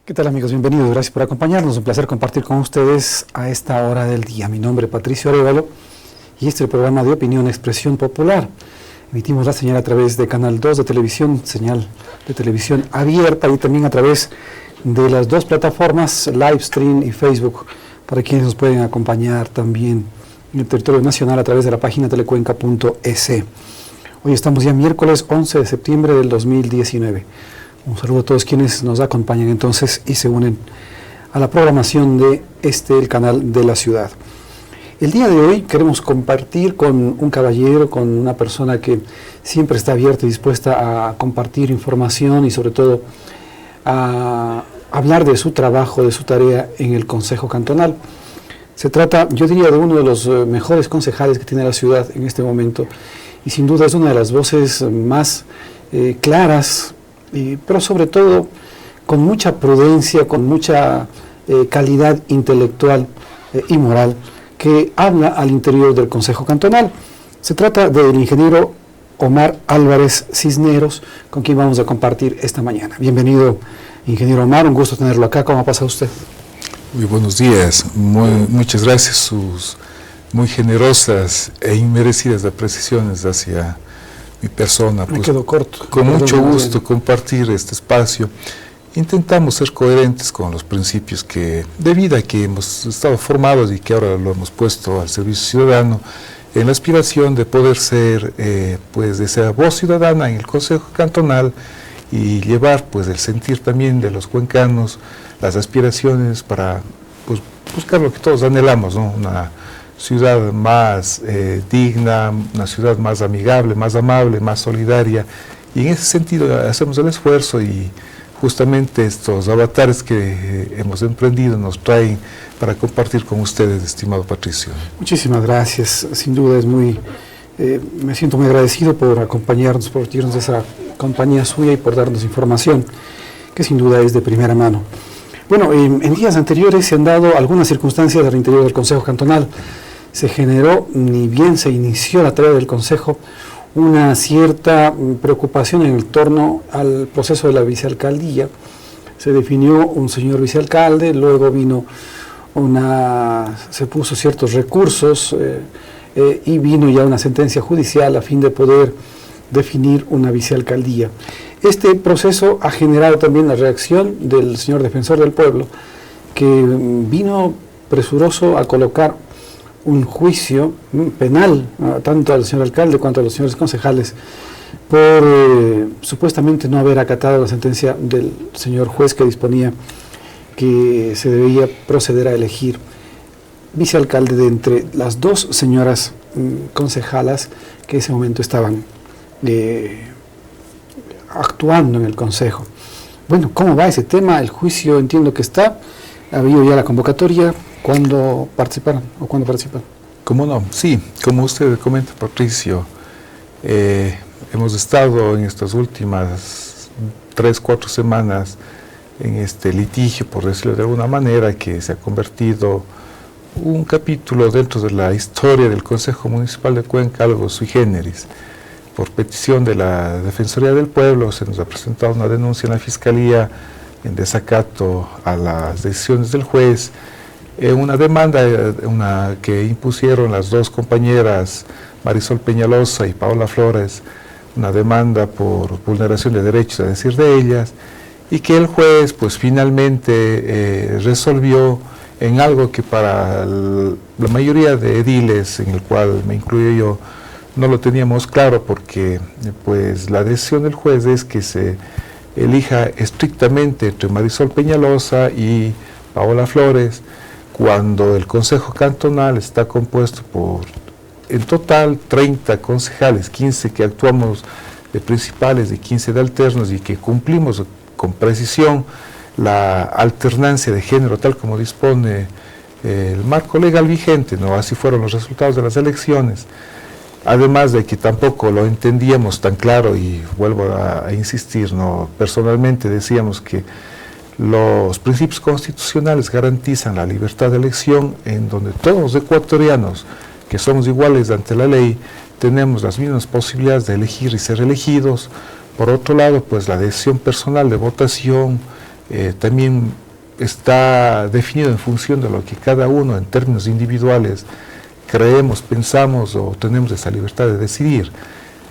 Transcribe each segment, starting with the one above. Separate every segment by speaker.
Speaker 1: ¿Qué tal, amigos? Bienvenidos, gracias por acompañarnos. Un placer compartir con ustedes a esta hora del día. Mi nombre es Patricio Arévalo y este es el programa de opinión Expresión Popular. Emitimos la señal a través de Canal 2 de televisión, señal de televisión abierta, y también a través de las dos plataformas, Livestream y Facebook, para quienes nos pueden acompañar también en el territorio nacional a través de la página telecuenca.es. Hoy estamos ya miércoles 11 de septiembre del 2019. Un saludo a todos quienes nos acompañan entonces y se unen a la programación de el canal de la ciudad. El día de hoy queremos compartir con un caballero, con una persona que siempre está abierta y dispuesta a compartir información y sobre todo a hablar de su trabajo, de su tarea en el Consejo Cantonal. Se trata, yo diría, de uno de los mejores concejales que tiene la ciudad en este momento y sin duda es una de las voces más claras, pero sobre todo con mucha prudencia, con mucha calidad intelectual y moral, que habla al interior del Consejo Cantonal. Se trata del ingeniero Omar Álvarez Cisneros, con quien vamos a compartir esta mañana. Bienvenido, ingeniero Omar, un gusto tenerlo acá. ¿Cómo pasa usted?
Speaker 2: Muy buenos días, muchas gracias, sus muy generosas e inmerecidas apreciaciones hacia mi persona.
Speaker 1: Me quedo corto.
Speaker 2: Con mucho gusto compartir este espacio. Intentamos ser coherentes con los principios de vida que hemos estado formados y que ahora lo hemos puesto al servicio ciudadano, en la aspiración de poder ser pues de esa voz ciudadana en el Consejo Cantonal y llevar pues el sentir también de los cuencanos, las aspiraciones para pues, buscar lo que todos anhelamos, ¿no? Una ciudad más digna, una ciudad más amigable, más amable, más solidaria, y en ese sentido hacemos el esfuerzo y justamente estos avatares que hemos emprendido nos traen para compartir con ustedes, estimado Patricio.
Speaker 1: Muchísimas gracias, sin duda es me siento muy agradecido por acompañarnos, por irnos de esa compañía suya y por darnos información que sin duda es de primera mano. Bueno, en días anteriores se han dado algunas circunstancias al interior del Consejo Cantonal. Se generó, ni bien se inició la tarea del Consejo, una cierta preocupación en torno al proceso de la vicealcaldía. Se definió un señor vicealcalde, luego se puso ciertos recursos y vino ya una sentencia judicial a fin de poder definir una vicealcaldía. Este proceso ha generado también la reacción del señor defensor del pueblo, que vino presuroso a colocar un juicio penal tanto al señor alcalde cuanto a los señores concejales por supuestamente no haber acatado la sentencia del señor juez que disponía que se debía proceder a elegir vicealcalde de entre las dos señoras concejalas que en ese momento estaban actuando en el Consejo. Bueno, ¿cómo va ese tema? El juicio entiendo que está, ha habido ya la convocatoria. ¿Cuándo participaron o cuándo participan?
Speaker 2: ¿Cómo no? Sí, como usted comenta, Patricio, hemos estado en estas últimas 3-4 semanas en este litigio, por decirlo de alguna manera, que se ha convertido un capítulo dentro de la historia del Consejo Municipal de Cuenca, algo sui generis. Por petición de la Defensoría del Pueblo se nos ha presentado una denuncia en la Fiscalía en desacato a las decisiones del juez, una demanda que impusieron las dos compañeras Marisol Peñalosa y Paola Flores, una demanda por vulneración de derechos, a decir de ellas, y que el juez pues finalmente resolvió en algo que para la mayoría de ediles, en el cual me incluyo yo, no lo teníamos claro, porque pues la decisión del juez es que se elija estrictamente entre Marisol Peñalosa y Paola Flores, cuando el Consejo Cantonal está compuesto por, en total, 30 concejales, 15 que actuamos de principales y 15 de alternos, y que cumplimos con precisión la alternancia de género tal como dispone el marco legal vigente, ¿no? Así fueron los resultados de las elecciones. Además de que tampoco lo entendíamos tan claro, y vuelvo a insistir, ¿no? Personalmente decíamos que los principios constitucionales garantizan la libertad de elección, en donde todos los ecuatorianos que somos iguales ante la ley tenemos las mismas posibilidades de elegir y ser elegidos. Por otro lado, pues la decisión personal de votación también está definido en función de lo que cada uno en términos individuales creemos, pensamos o tenemos esa libertad de decidir.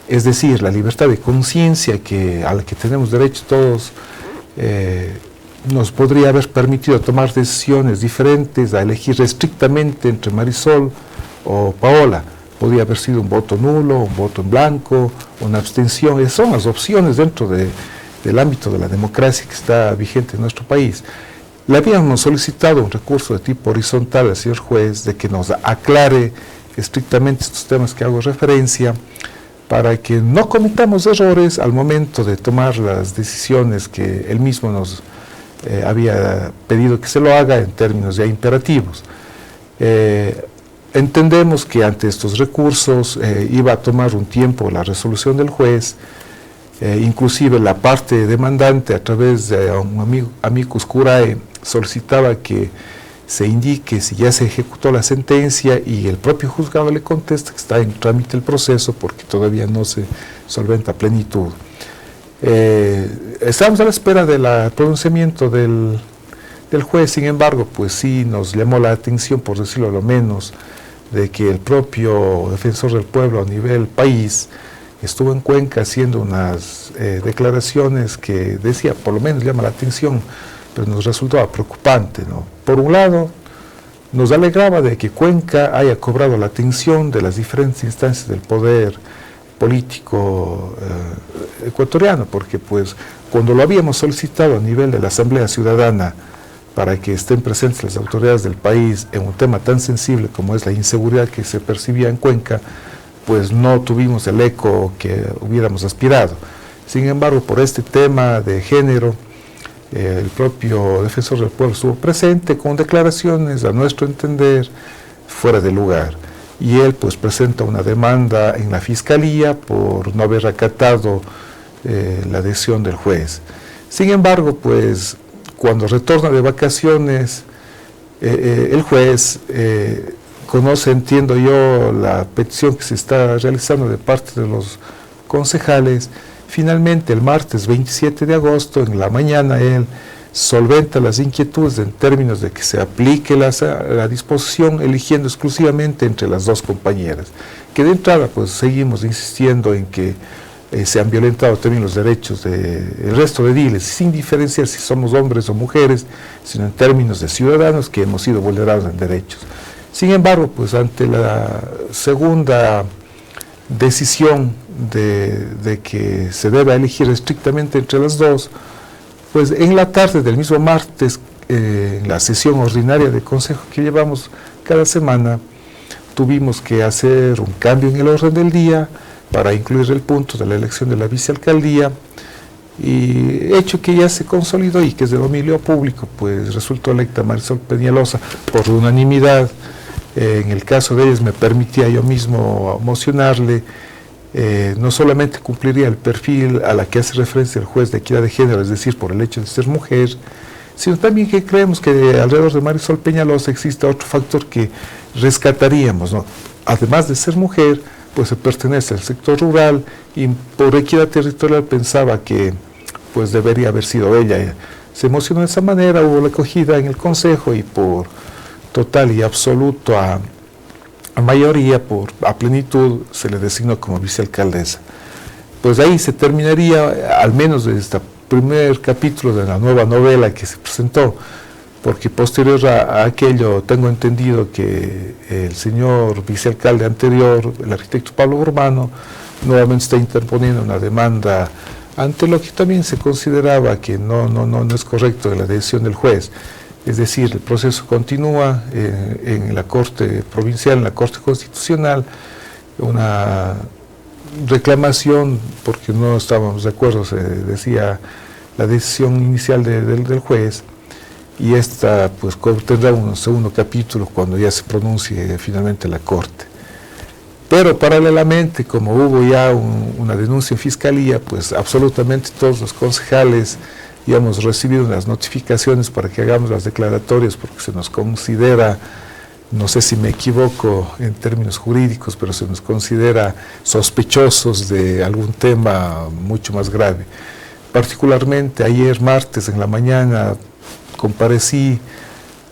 Speaker 2: Es decir, la libertad de conciencia a la que tenemos derecho todos, nos podría haber permitido tomar decisiones diferentes, a elegir estrictamente entre Marisol o Paola. Podría haber sido un voto nulo, un voto en blanco, una abstención. Esas son las opciones dentro del ámbito de la democracia que está vigente en nuestro país. Le habíamos solicitado un recurso de tipo horizontal al señor juez de que nos aclare estrictamente estos temas que hago referencia, para que no cometamos errores al momento de tomar las decisiones que él mismo nos había pedido que se lo haga en términos ya imperativos. Entendemos que ante estos recursos iba a tomar un tiempo la resolución del juez, inclusive la parte demandante a través de un amicus curiae solicitaba que se indique si ya se ejecutó la sentencia, y el propio juzgado le contesta que está en trámite el proceso porque todavía no se solventa a plenitud. Estamos a la espera del pronunciamiento del juez. Sin embargo, pues sí nos llamó la atención, por decirlo lo menos, de que el propio defensor del pueblo a nivel país estuvo en Cuenca haciendo unas declaraciones que decía, por lo menos llama la atención, pero nos resultaba preocupante, ¿no? Por un lado, nos alegraba de que Cuenca haya cobrado la atención de las diferentes instancias del poder político ecuatoriano, porque pues cuando lo habíamos solicitado a nivel de la Asamblea Ciudadana para que estén presentes las autoridades del país en un tema tan sensible como es la inseguridad que se percibía en Cuenca, pues no tuvimos el eco que hubiéramos aspirado. Sin embargo, por este tema de género, el propio defensor del pueblo estuvo presente con declaraciones, a nuestro entender, fuera de lugar. Y él pues presenta una demanda en la Fiscalía por no haber acatado la decisión del juez. Sin embargo, pues cuando retorna de vacaciones, el juez conoce, entiendo yo, la petición que se está realizando de parte de los concejales. Finalmente, el martes 27 de agosto, en la mañana, él solventa las inquietudes en términos de que se aplique la disposición, eligiendo exclusivamente entre las dos compañeras, que de entrada pues seguimos insistiendo en que se han violentado también los derechos del resto de ediles, sin diferenciar si somos hombres o mujeres, sino en términos de ciudadanos que hemos sido vulnerados en derechos. Sin embargo, pues ante la segunda decisión de que se debe elegir estrictamente entre las dos, pues en la tarde del mismo martes, en la sesión ordinaria de consejo que llevamos cada semana, tuvimos que hacer un cambio en el orden del día para incluir el punto de la elección de la vicealcaldía, y hecho que ya se consolidó y que es de dominio público, pues resultó electa Marisol Peñalosa por unanimidad. En el caso de ellas me permitía yo mismo mocionarle, no solamente cumpliría el perfil a la que hace referencia el juez de equidad de género, es decir, por el hecho de ser mujer, sino también que creemos que alrededor de Marisol Peñalosa existe otro factor que rescataríamos, ¿no? Además de ser mujer, pues se pertenece al sector rural y por equidad territorial pensaba que pues debería haber sido ella. Se emocionó de esa manera, hubo la acogida en el consejo y por total y absoluto a mayoría, a plenitud, se le designó como vicealcaldesa. Pues ahí se terminaría, al menos de este primer capítulo de la nueva novela que se presentó, porque posterior a aquello tengo entendido que el señor vicealcalde anterior, el arquitecto Pablo Urbano, nuevamente está interponiendo una demanda ante lo que también se consideraba que no es correcto de la decisión del juez. Es decir, el proceso continúa en la Corte Provincial, en la Corte Constitucional, una reclamación porque no estábamos de acuerdo, se decía, la decisión inicial del juez, y esta pues tendrá un segundo capítulo cuando ya se pronuncie finalmente la Corte. Pero paralelamente, como hubo ya una denuncia en Fiscalía, pues absolutamente todos los concejales ya hemos recibido unas notificaciones para que hagamos las declaratorias, porque se nos considera, no sé si me equivoco en términos jurídicos, pero se nos considera sospechosos de algún tema mucho más grave. particularmente ayer martes en la mañana comparecí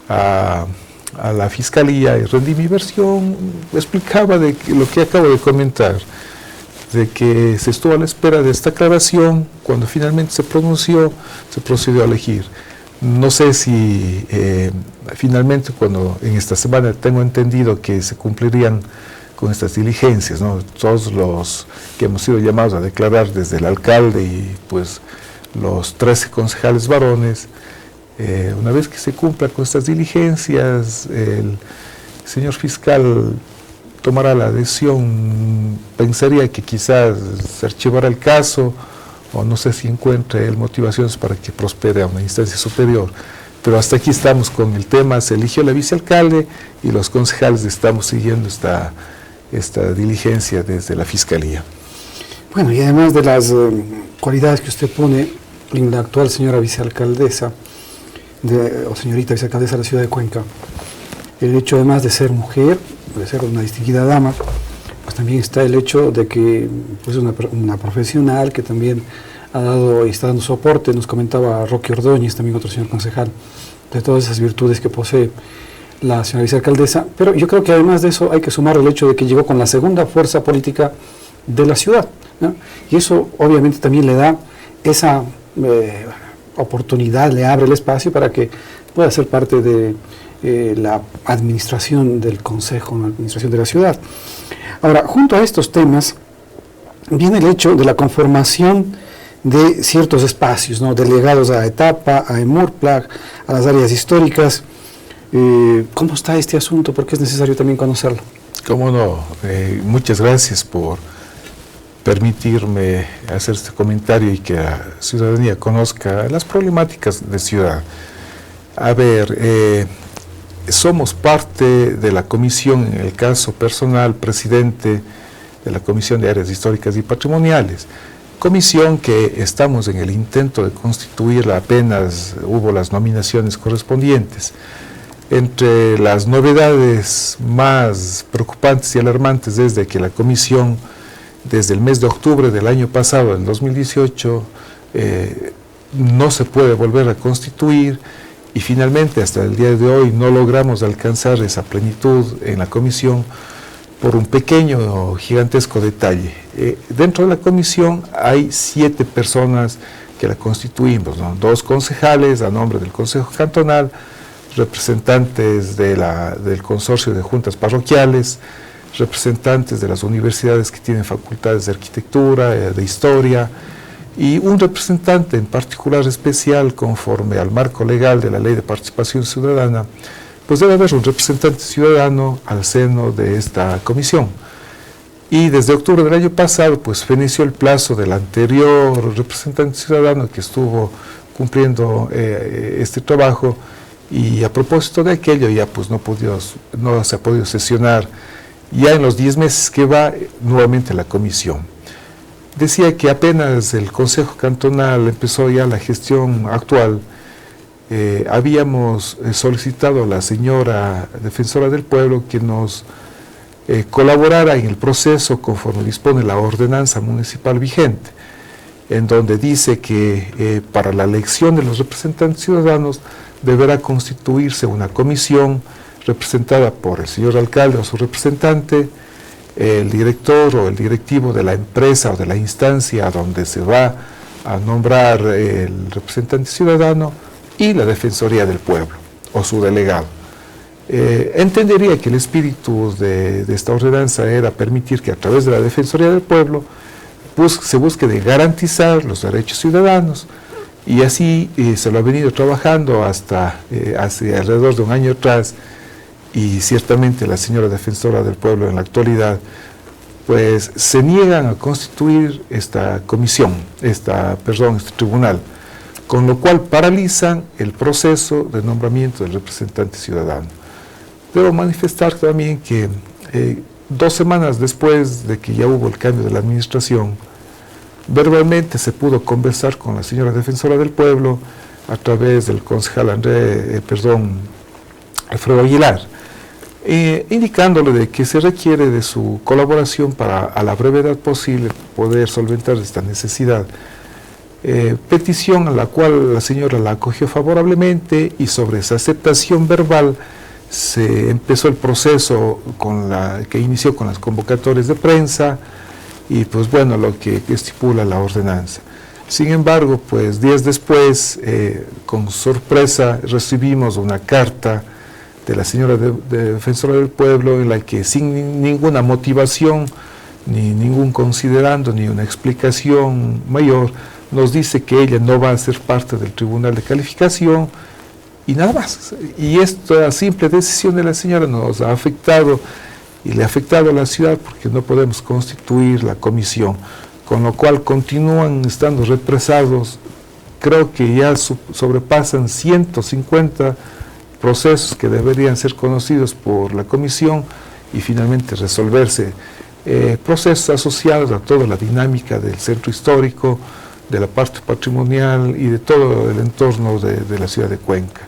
Speaker 2: a la Fiscalía y rendí mi versión, explicaba de lo que acabo de comentar, de que se estuvo a la espera de esta aclaración. Cuando finalmente se pronunció, se procedió a elegir. No sé si finalmente, cuando en esta semana tengo entendido que se cumplirían con estas diligencias, ¿no? Todos los que hemos sido llamados a declarar, desde el alcalde y pues los 13 concejales varones, una vez que se cumpla con estas diligencias, el señor fiscal tomará la decisión. Pensaría que quizás se archivará el caso, o no sé si encuentre él motivaciones para que prospere a una instancia superior. Pero hasta aquí estamos con el tema. Se eligió la vicealcalde y los concejales estamos siguiendo esta diligencia desde la Fiscalía.
Speaker 1: Bueno, y además de las cualidades que usted pone en la actual señora vicealcaldesa, o señorita vicealcaldesa de la ciudad de Cuenca, el hecho además de ser mujer, de ser una distinguida dama, pues también está el hecho de que pues, es una profesional que también ha dado y está dando soporte. Nos comentaba Roque Ordóñez, también otro señor concejal, de todas esas virtudes que posee la señora vicealcaldesa. Pero yo creo que además de eso hay que sumar el hecho de que llegó con la segunda fuerza política de la ciudad, ¿no? Y eso obviamente también le da esa oportunidad, le abre el espacio para que pueda ser parte de la administración del Consejo, la administración de la ciudad. Ahora, junto a estos temas, viene el hecho de la conformación de ciertos espacios, ¿no? Delegados a Etapa, a Emurplag, a las áreas históricas. ¿Cómo está este asunto? Porque es necesario también conocerlo.
Speaker 2: Cómo no. Muchas gracias por permitirme hacer este comentario y que la ciudadanía conozca las problemáticas de ciudad. A ver, somos parte de la comisión, en el caso personal, presidente de la Comisión de Áreas Históricas y Patrimoniales. Comisión que estamos en el intento de constituirla, apenas hubo las nominaciones correspondientes. Entre las novedades más preocupantes y alarmantes es de que la comisión, desde el mes de octubre del año pasado, del 2018, no se puede volver a constituir, y finalmente hasta el día de hoy no logramos alcanzar esa plenitud en la comisión por un pequeño o gigantesco detalle. Dentro de la comisión hay 7 personas que la constituimos, ¿no? 2 concejales a nombre del Consejo Cantonal, representantes del consorcio de juntas parroquiales, representantes de las universidades que tienen facultades de arquitectura, de historia, y un representante en particular especial conforme al marco legal de la Ley de Participación Ciudadana. Pues debe haber un representante ciudadano al seno de esta comisión. Y desde octubre del año pasado, pues feneció el plazo del anterior representante ciudadano que estuvo cumpliendo este trabajo, y a propósito de aquello ya pues no se ha podido sesionar ya en los 10 meses que va nuevamente la comisión. Decía que apenas el Consejo Cantonal empezó ya la gestión actual, habíamos solicitado a la señora defensora del pueblo que nos colaborara en el proceso conforme dispone la ordenanza municipal vigente, en donde dice que para la elección de los representantes ciudadanos deberá constituirse una comisión representada por el señor alcalde o su representante, el director o el directivo de la empresa o de la instancia donde se va a nombrar el representante ciudadano, y la Defensoría del Pueblo o su delegado. Entendería que el espíritu de esta ordenanza era permitir que a través de la Defensoría del Pueblo se busque de garantizar los derechos ciudadanos, y así se lo ha venido trabajando hasta hace alrededor de un año atrás, y ciertamente la señora Defensora del Pueblo en la actualidad pues se niegan a constituir esta comisión, este tribunal, con lo cual paralizan el proceso de nombramiento del representante ciudadano. Debo manifestar también que 2 semanas después de que ya hubo el cambio de la administración, verbalmente se pudo conversar con la señora Defensora del Pueblo a través del concejal Alfredo Aguilar, indicándole de que se requiere de su colaboración para a la brevedad posible poder solventar esta necesidad. petición a la cual la señora la acogió favorablemente, y sobre esa aceptación verbal se empezó el proceso que inició con las convocatorias de prensa y pues bueno, lo que estipula la ordenanza. Sin embargo, pues días después, con sorpresa, recibimos una carta de la señora defensora del pueblo en la que, sin ninguna motivación, ni ningún considerando, ni una explicación mayor, nos dice que ella no va a ser parte del Tribunal de Calificación y nada más. Y esta simple decisión de la señora nos ha afectado y le ha afectado a la ciudad, porque no podemos constituir la comisión, con lo cual continúan estando represados. Creo que ya sobrepasan 150 procesos que deberían ser conocidos por la comisión y finalmente resolverse, procesos asociados a toda la dinámica del centro histórico, de la parte patrimonial y de todo el entorno de la ciudad de Cuenca.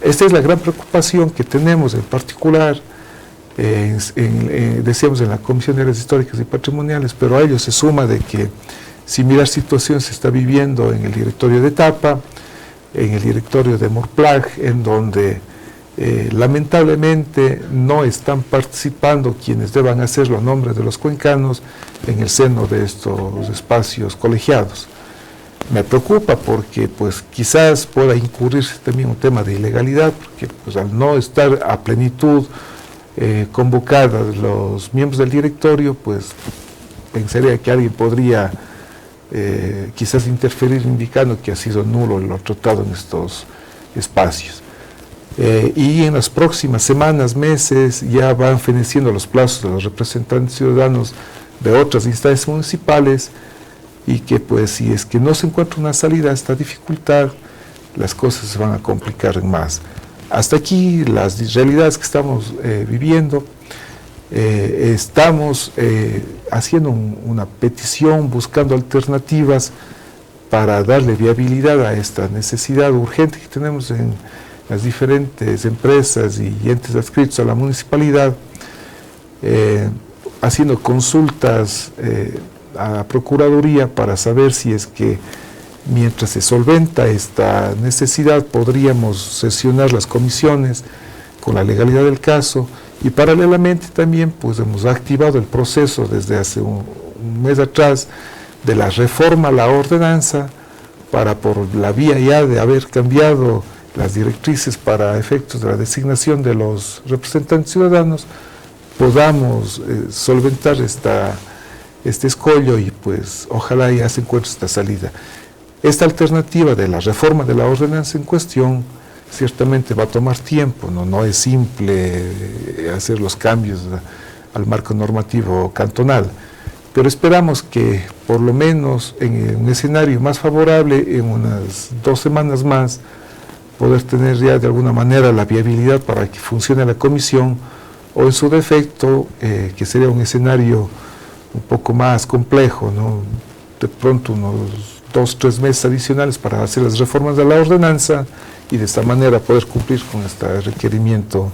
Speaker 2: Esta es la gran preocupación que tenemos en particular, decíamos, en la Comisión de Áreas Históricas y Patrimoniales, pero a ello se suma de que similar situación se está viviendo en el directorio de Tapa, en el directorio de Morplag, en donde lamentablemente no están participando quienes deban hacerlo a nombre de los cuencanos en el seno de estos espacios colegiados. Me preocupa porque pues quizás pueda incurrirse también un tema de ilegalidad, porque pues, al no estar a plenitud convocadas los miembros del directorio, pues pensaría que alguien podría quizás interferir indicando que ha sido nulo lo tratado en estos espacios. Y en las próximas semanas, meses, ya van feneciendo los plazos de los representantes ciudadanos de otras instancias municipales, y que pues si es que no se encuentra una salida a esta dificultad, las cosas se van a complicar más. Hasta aquí las realidades que estamos viviendo. Estamos haciendo una petición, buscando alternativas para darle viabilidad a esta necesidad urgente que tenemos en las diferentes empresas y entes adscritos a la municipalidad, haciendo consultas a la Procuraduría para saber si es que mientras se solventa esta necesidad podríamos sesionar las comisiones con la legalidad del caso, y paralelamente también pues hemos activado el proceso desde hace un mes atrás de la reforma a la ordenanza para, por la vía ya de haber cambiado las directrices para efectos de la designación de los representantes ciudadanos, podamos solventar este escollo y pues ojalá ya se encuentre esta salida. Esta alternativa de la reforma de la ordenanza en cuestión ciertamente va a tomar tiempo, no es simple hacer los cambios al marco normativo cantonal, pero esperamos que por lo menos en un escenario más favorable, en unas 2 semanas más, poder tener ya de alguna manera la viabilidad para que funcione la comisión, o en su defecto, que sería un escenario un poco más complejo, ¿no? De pronto unos 2 o 3 meses adicionales para hacer las reformas de la ordenanza y de esta manera poder cumplir con este requerimiento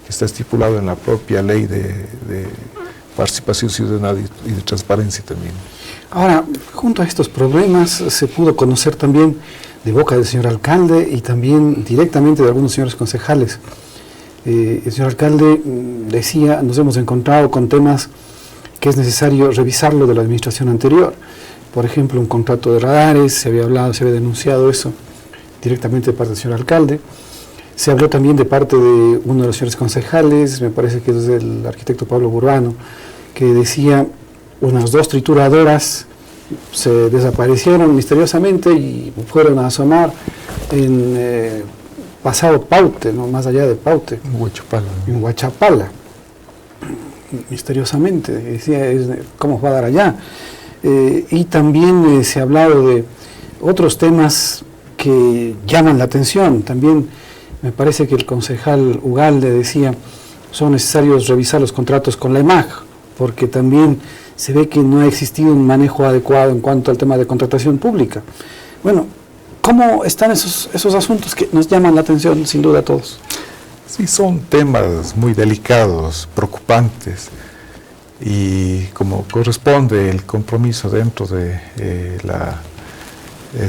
Speaker 2: que está estipulado en la propia ley de participación ciudadana y de transparencia también.
Speaker 1: Ahora, junto a estos problemas se pudo conocer también de boca del señor alcalde y también directamente de algunos señores concejales. El señor alcalde decía, nos hemos encontrado con temas que es necesario revisarlo de la administración anterior. Por ejemplo, un contrato de radares, se había hablado, se había denunciado eso directamente de parte del señor alcalde. Se habló también de parte de uno de los señores concejales, me parece que es el arquitecto Pablo Burbano, que decía unas 2 trituradoras se desaparecieron misteriosamente y fueron a asomar en pasado Paute, no más allá de Paute, en Huachapala, misteriosamente, decía, ¿cómo va a dar allá? Y también se ha hablado de otros temas que llaman la atención. También me parece que el concejal Ugalde decía, son necesarios revisar los contratos con la EMAG, porque también se ve que no ha existido un manejo adecuado en cuanto al tema de contratación pública. Bueno, ¿cómo están esos asuntos que nos llaman la atención sin duda a todos?
Speaker 2: Sí, son temas muy delicados, preocupantes, y como corresponde el compromiso dentro de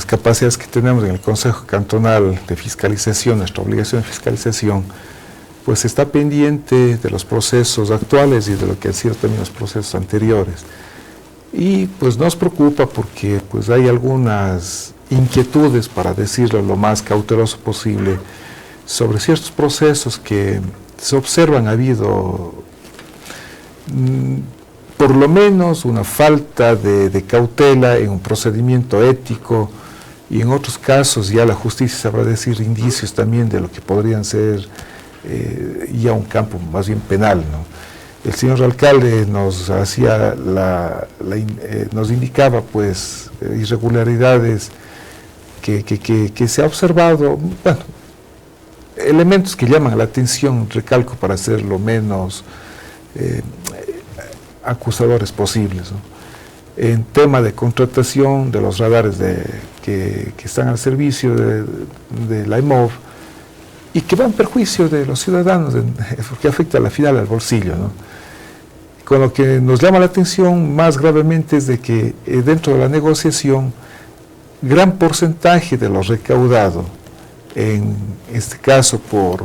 Speaker 2: capacidades que tenemos en el Consejo Cantonal de Fiscalización, nuestra obligación de fiscalización, pues está pendiente de los procesos actuales y de lo que han sido también los procesos anteriores. Y pues nos preocupa porque pues hay algunas inquietudes, para decirlo lo más cauteloso posible, sobre ciertos procesos que se observan. Ha habido por lo menos una falta de cautela en un procedimiento ético, y en otros casos ya la justicia sabrá decir indicios también de lo que podrían ser ya un campo más bien penal, ¿no? El señor alcalde nos hacía nos indicaba pues irregularidades que se ha observado, bueno, elementos que llaman la atención, recalco, para ser lo menos acusadores posibles, ¿no? En tema de contratación de los radares que están al servicio de la IMOV, y que van en perjuicio de los ciudadanos, porque afecta a la final al bolsillo, ¿no? Con lo que nos llama la atención más gravemente es de que dentro de la negociación, gran porcentaje de lo recaudado, en este caso por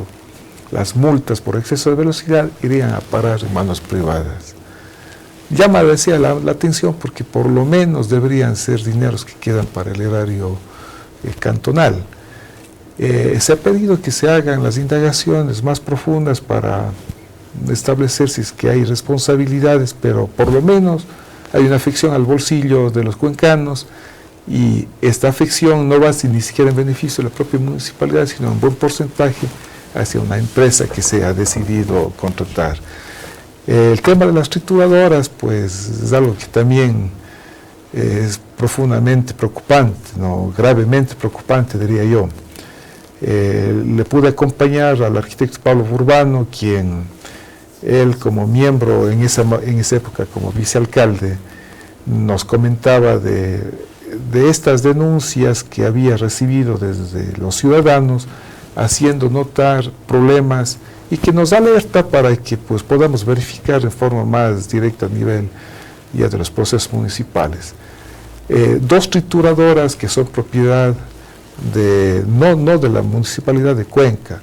Speaker 2: las multas por exceso de velocidad, irían a parar en manos privadas. Llama, decía, la atención, porque por lo menos deberían ser dineros que quedan para el erario cantonal. Se ha pedido que se hagan las indagaciones más profundas para establecer si es que hay responsabilidades, pero por lo menos hay una afección al bolsillo de los cuencanos, y esta afección no va ni siquiera en beneficio de la propia municipalidad, sino en buen porcentaje hacia una empresa que se ha decidido contratar. El tema de las trituradoras, pues es algo que también es profundamente preocupante, ¿no? Gravemente preocupante, diría yo. Le pude acompañar al arquitecto Pablo Burbano, quien él, como miembro en esa época como vicealcalde, nos comentaba de estas denuncias que había recibido desde los ciudadanos, haciendo notar problemas, y que nos alerta para que pues podamos verificar de forma más directa a nivel ya de los procesos municipales. 2 trituradoras que son propiedad no de la municipalidad de Cuenca,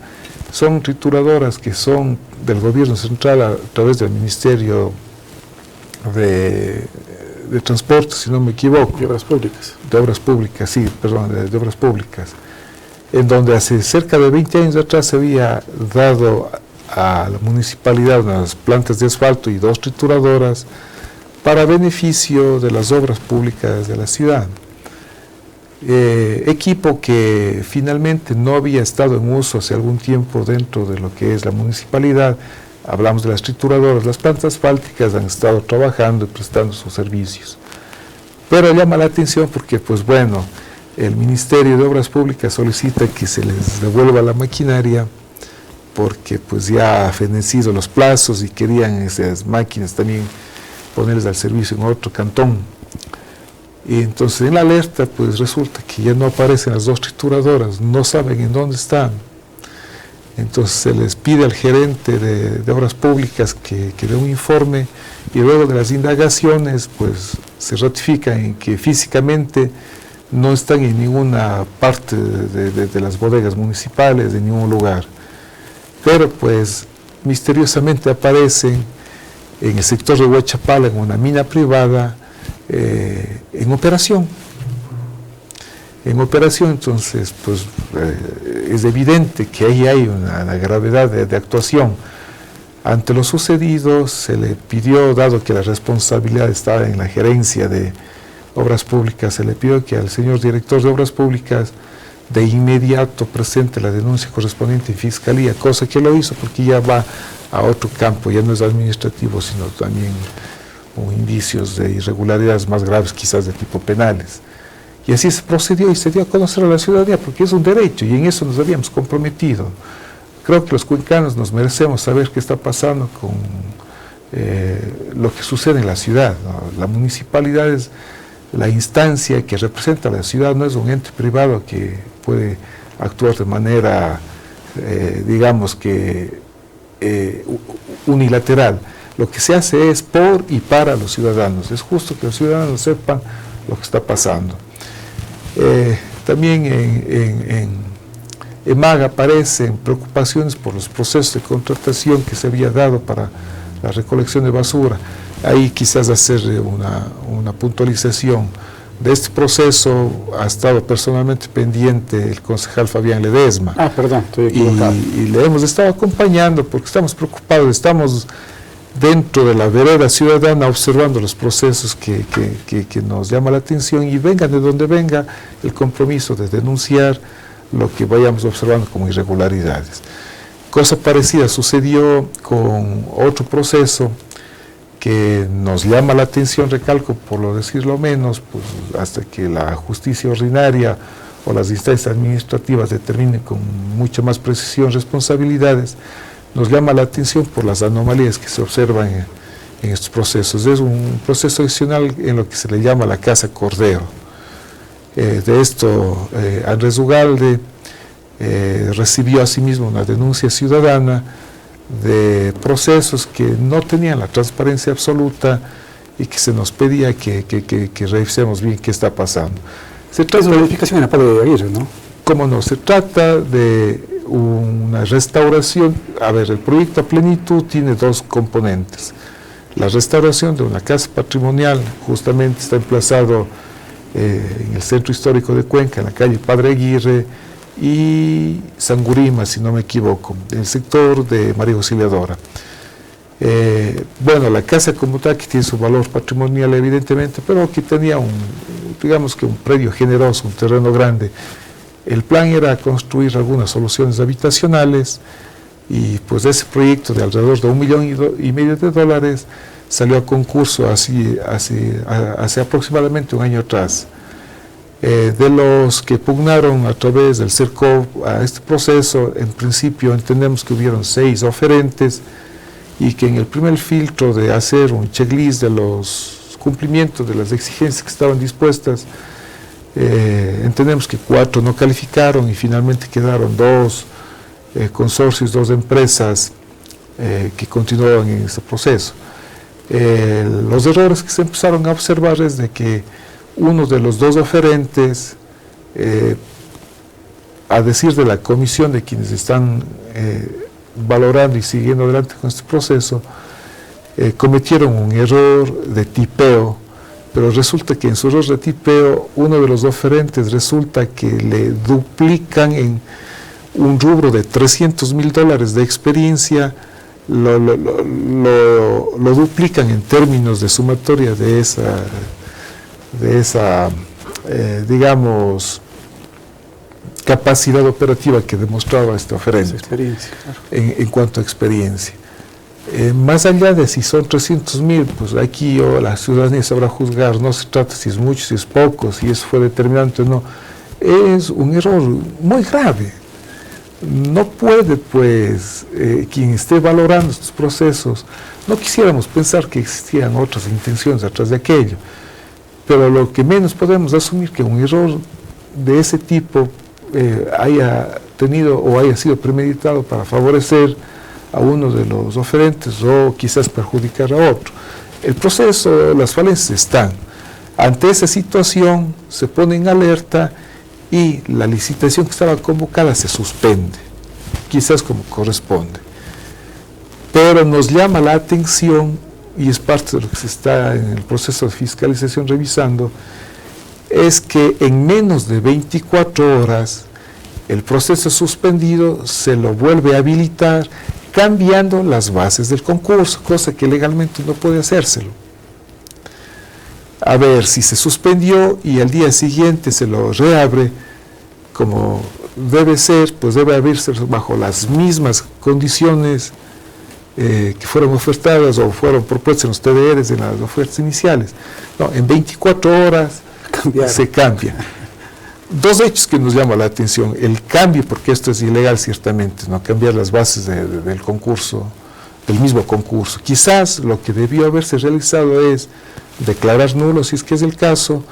Speaker 2: son trituradoras que son del gobierno central a través del Ministerio de Transporte, si no me equivoco.
Speaker 1: De Obras Públicas.
Speaker 2: De Obras Públicas, sí, perdón, de Obras Públicas, en donde hace cerca de 20 años atrás se había dado a la municipalidad unas plantas de asfalto y 2 trituradoras para beneficio de las obras públicas de la ciudad. Equipo que finalmente no había estado en uso hace algún tiempo dentro de lo que es la municipalidad. Hablamos de las trituradoras, las plantas asfálticas han estado trabajando y prestando sus servicios. Pero llama la atención porque, pues bueno, el Ministerio de Obras Públicas solicita que se les devuelva la maquinaria, porque pues ya ha fenecido los plazos y querían esas máquinas también ponerles al servicio en otro cantón. Y entonces en la alerta pues resulta que ya no aparecen las 2 trituradoras, no saben en dónde están. Entonces se les pide al gerente de Obras Públicas que dé un informe, y luego de las indagaciones pues se ratifica en que físicamente no están en ninguna parte de las bodegas municipales, de ningún lugar. Pero pues misteriosamente aparecen en el sector de Huachapala, en una mina privada, en operación. Entonces, pues es evidente que ahí hay una gravedad de actuación. Ante lo sucedido, se le pidió, dado que la responsabilidad estaba en la gerencia de Obras Públicas, se le pidió que al señor director de Obras Públicas de inmediato presente la denuncia correspondiente en Fiscalía, cosa que lo hizo porque ya va a otro campo, ya no es administrativo, sino también con indicios de irregularidades más graves, quizás de tipo penales. Y así se procedió y se dio a conocer a la ciudadanía, porque es un derecho y en eso nos habíamos comprometido. Creo que los cuencanos nos merecemos saber qué está pasando con lo que sucede en la ciudad, ¿no? La municipalidad es la instancia que representa a la ciudad, no es un ente privado que puede actuar de manera, digamos que, unilateral. Lo que se hace es por y para los ciudadanos. Es justo que los ciudadanos sepan lo que está pasando. También en EMAG aparecen preocupaciones por los procesos de contratación que se había dado para la recolección de basura. Ahí quizás hacer una puntualización. De este proceso ha estado personalmente pendiente el concejal Fabián Ledesma.
Speaker 1: Perdón, estoy equivocado.
Speaker 2: Y le hemos estado acompañando porque estamos preocupados, estamos dentro de la vereda ciudadana observando los procesos que nos llama la atención, y venga de donde venga el compromiso de denunciar lo que vayamos observando como irregularidades. Cosa parecida sucedió con otro proceso que nos llama la atención, recalco, por lo decirlo menos, pues hasta que la justicia ordinaria o las instancias administrativas determinen con mucha más precisión responsabilidades. Nos llama la atención por las anomalías que se observan en estos procesos. Es un proceso adicional en lo que se le llama la Casa Cordero. De esto, Andrés Ugalde recibió asimismo una denuncia ciudadana de procesos que no tenían la transparencia absoluta y que se nos pedía que revisemos bien qué está pasando.
Speaker 1: Se trata de una verificación en la Padre de Aguirre, ¿no?
Speaker 2: ¿Cómo no? Se trata de una restauración. A ver, el proyecto a plenitud tiene dos componentes. La restauración de una casa patrimonial, justamente está emplazado en el centro histórico de Cuenca, en la calle Padre Aguirre y Sangurima, si no me equivoco, en el sector de María Auxiliadora. Bueno, la casa como tal, que tiene su valor patrimonial evidentemente, pero que tenía digamos que un predio generoso, un terreno grande. El plan era construir algunas soluciones habitacionales, y pues ese proyecto de alrededor de $1,5 million salió a concurso hace aproximadamente un año atrás. De los que pugnaron a través del CERCOV a este proceso, en principio entendemos que hubieron 6 oferentes, y que en el primer filtro de hacer un checklist de los cumplimientos de las exigencias que estaban dispuestas, entendemos que 4 no calificaron, y finalmente quedaron 2 consorcios, 2 empresas que continuaban en este proceso. Los errores que se empezaron a observar es de que uno de los 2 oferentes, a decir de la comisión de quienes están valorando y siguiendo adelante con este proceso, cometieron un error de tipeo, pero resulta que en su error de tipeo, uno de los oferentes resulta que le duplican en un rubro de $300,000 de experiencia, lo duplican en términos de sumatoria de esa digamos, capacidad operativa que demostraba este oferente en cuanto a experiencia. Más allá de si son 300,000, pues aquí la ciudadanía sabrá juzgar. No se trata si es mucho, si es poco, si eso fue determinante o no. Es un error muy grave. No puede, pues, quien esté valorando estos procesos, no quisiéramos pensar que existían otras intenciones atrás de aquello, pero lo que menos podemos asumir que un error de ese tipo haya tenido o haya sido premeditado para favorecer a uno de los oferentes o quizás perjudicar a otro. El proceso, las falencias están. Ante esa situación se pone en alerta y la licitación que estaba convocada se suspende, quizás como corresponde. Pero nos llama la atención, y es parte de lo que se está en el proceso de fiscalización revisando, es que en menos de 24 horas el proceso suspendido se lo vuelve a habilitar, cambiando las bases del concurso, cosa que legalmente no puede hacérselo. A ver, si se suspendió y al día siguiente se lo reabre, como debe ser, pues debe abrirse bajo las mismas condiciones que fueron ofertadas o fueron propuestas en los TDRs, en las ofertas iniciales. No, en 24 horas se cambia. 2 hechos que nos llaman la atención: el cambio, porque esto es ilegal ciertamente, no cambiar las bases del concurso, del mismo concurso. Quizás lo que debió haberse realizado es declarar nulo, si es que es el caso,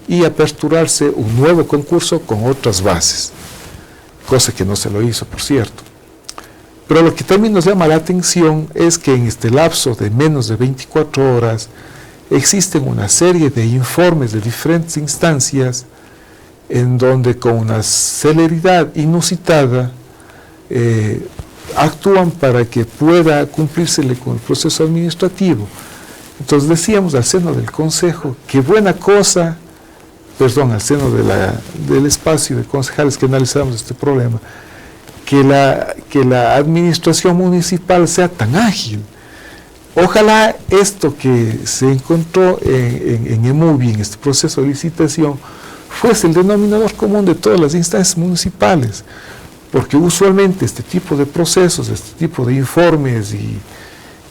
Speaker 2: y aperturarse un nuevo concurso con otras bases, cosa que no se lo hizo, por cierto. Pero lo que también nos llama la atención es que en este lapso de menos de 24 horas existen una serie de informes de diferentes instancias en donde con una celeridad inusitada actúan para que pueda cumplírsele con el proceso administrativo. Entonces decíamos al seno del Consejo, qué buena cosa, al seno del espacio de concejales que analizamos este problema, que la administración municipal sea tan ágil. Ojalá esto que se encontró en EMUVI, en este proceso de licitación, fuese el denominador común de todas las instancias municipales, porque usualmente este tipo de procesos, este tipo de informes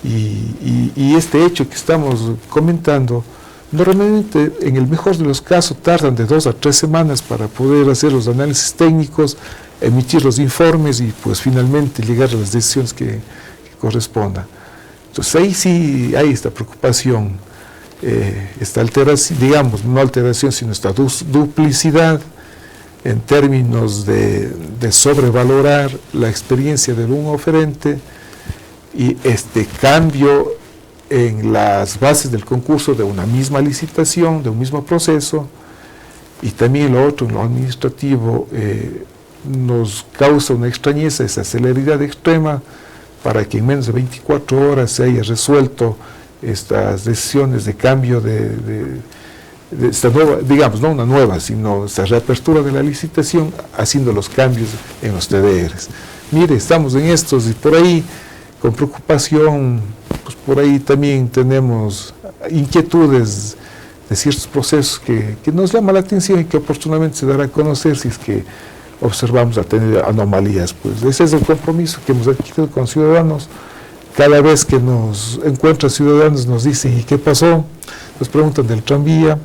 Speaker 2: y este hecho que estamos comentando, normalmente, en el mejor de los casos, tardan de 2 a 3 semanas para poder hacer los análisis técnicos, emitir los informes y pues finalmente llegar a las decisiones que correspondan. Entonces ahí sí hay esta preocupación, esta alteración, digamos, no alteración, sino esta duplicidad en términos de sobrevalorar la experiencia del un oferente y este cambio en las bases del concurso de una misma licitación, de un mismo proceso, y también lo otro, en lo administrativo, nos causa una extrañeza, esa celeridad extrema, para que en menos de 24 horas se haya resuelto estas decisiones de cambio de esta nueva, digamos, no una nueva, sino esta reapertura de la licitación, haciendo los cambios en los TDRs. Mire, estamos en estos y por ahí, con preocupación, pues por ahí también tenemos inquietudes de ciertos procesos que nos llama la atención y que oportunamente se dará a conocer si es que observamos a tener anomalías. Pues ese es el compromiso que hemos adquirido con ciudadanos. Cada vez que nos encuentran ciudadanos nos dicen, ¿y qué pasó? Nos preguntan del tranvía.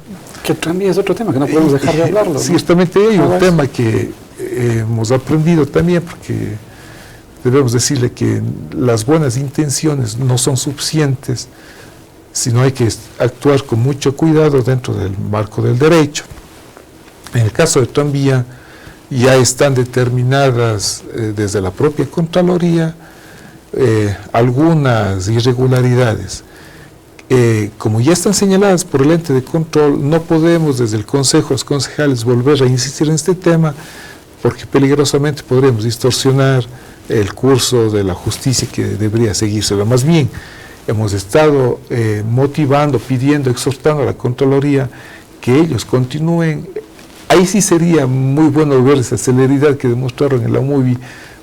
Speaker 1: Que el tranvía es otro tema que no podemos dejar de hablarlo, ¿no?
Speaker 2: Ciertamente hay un tema que hemos aprendido también, porque debemos decirle que las buenas intenciones no son suficientes, sino hay que actuar con mucho cuidado dentro del marco del derecho. En el caso del tranvía, ya están determinadas desde la propia Contraloría algunas irregularidades. Como ya están señaladas por el ente de control, no podemos desde el Consejo, los concejales, volver a insistir en este tema, porque peligrosamente podríamos distorsionar el curso de la justicia que debería seguirse. Más bien, hemos estado motivando, pidiendo, exhortando a la Contraloría que ellos continúen. Ahí sí sería muy bueno ver esa celeridad que demostraron en la MUVI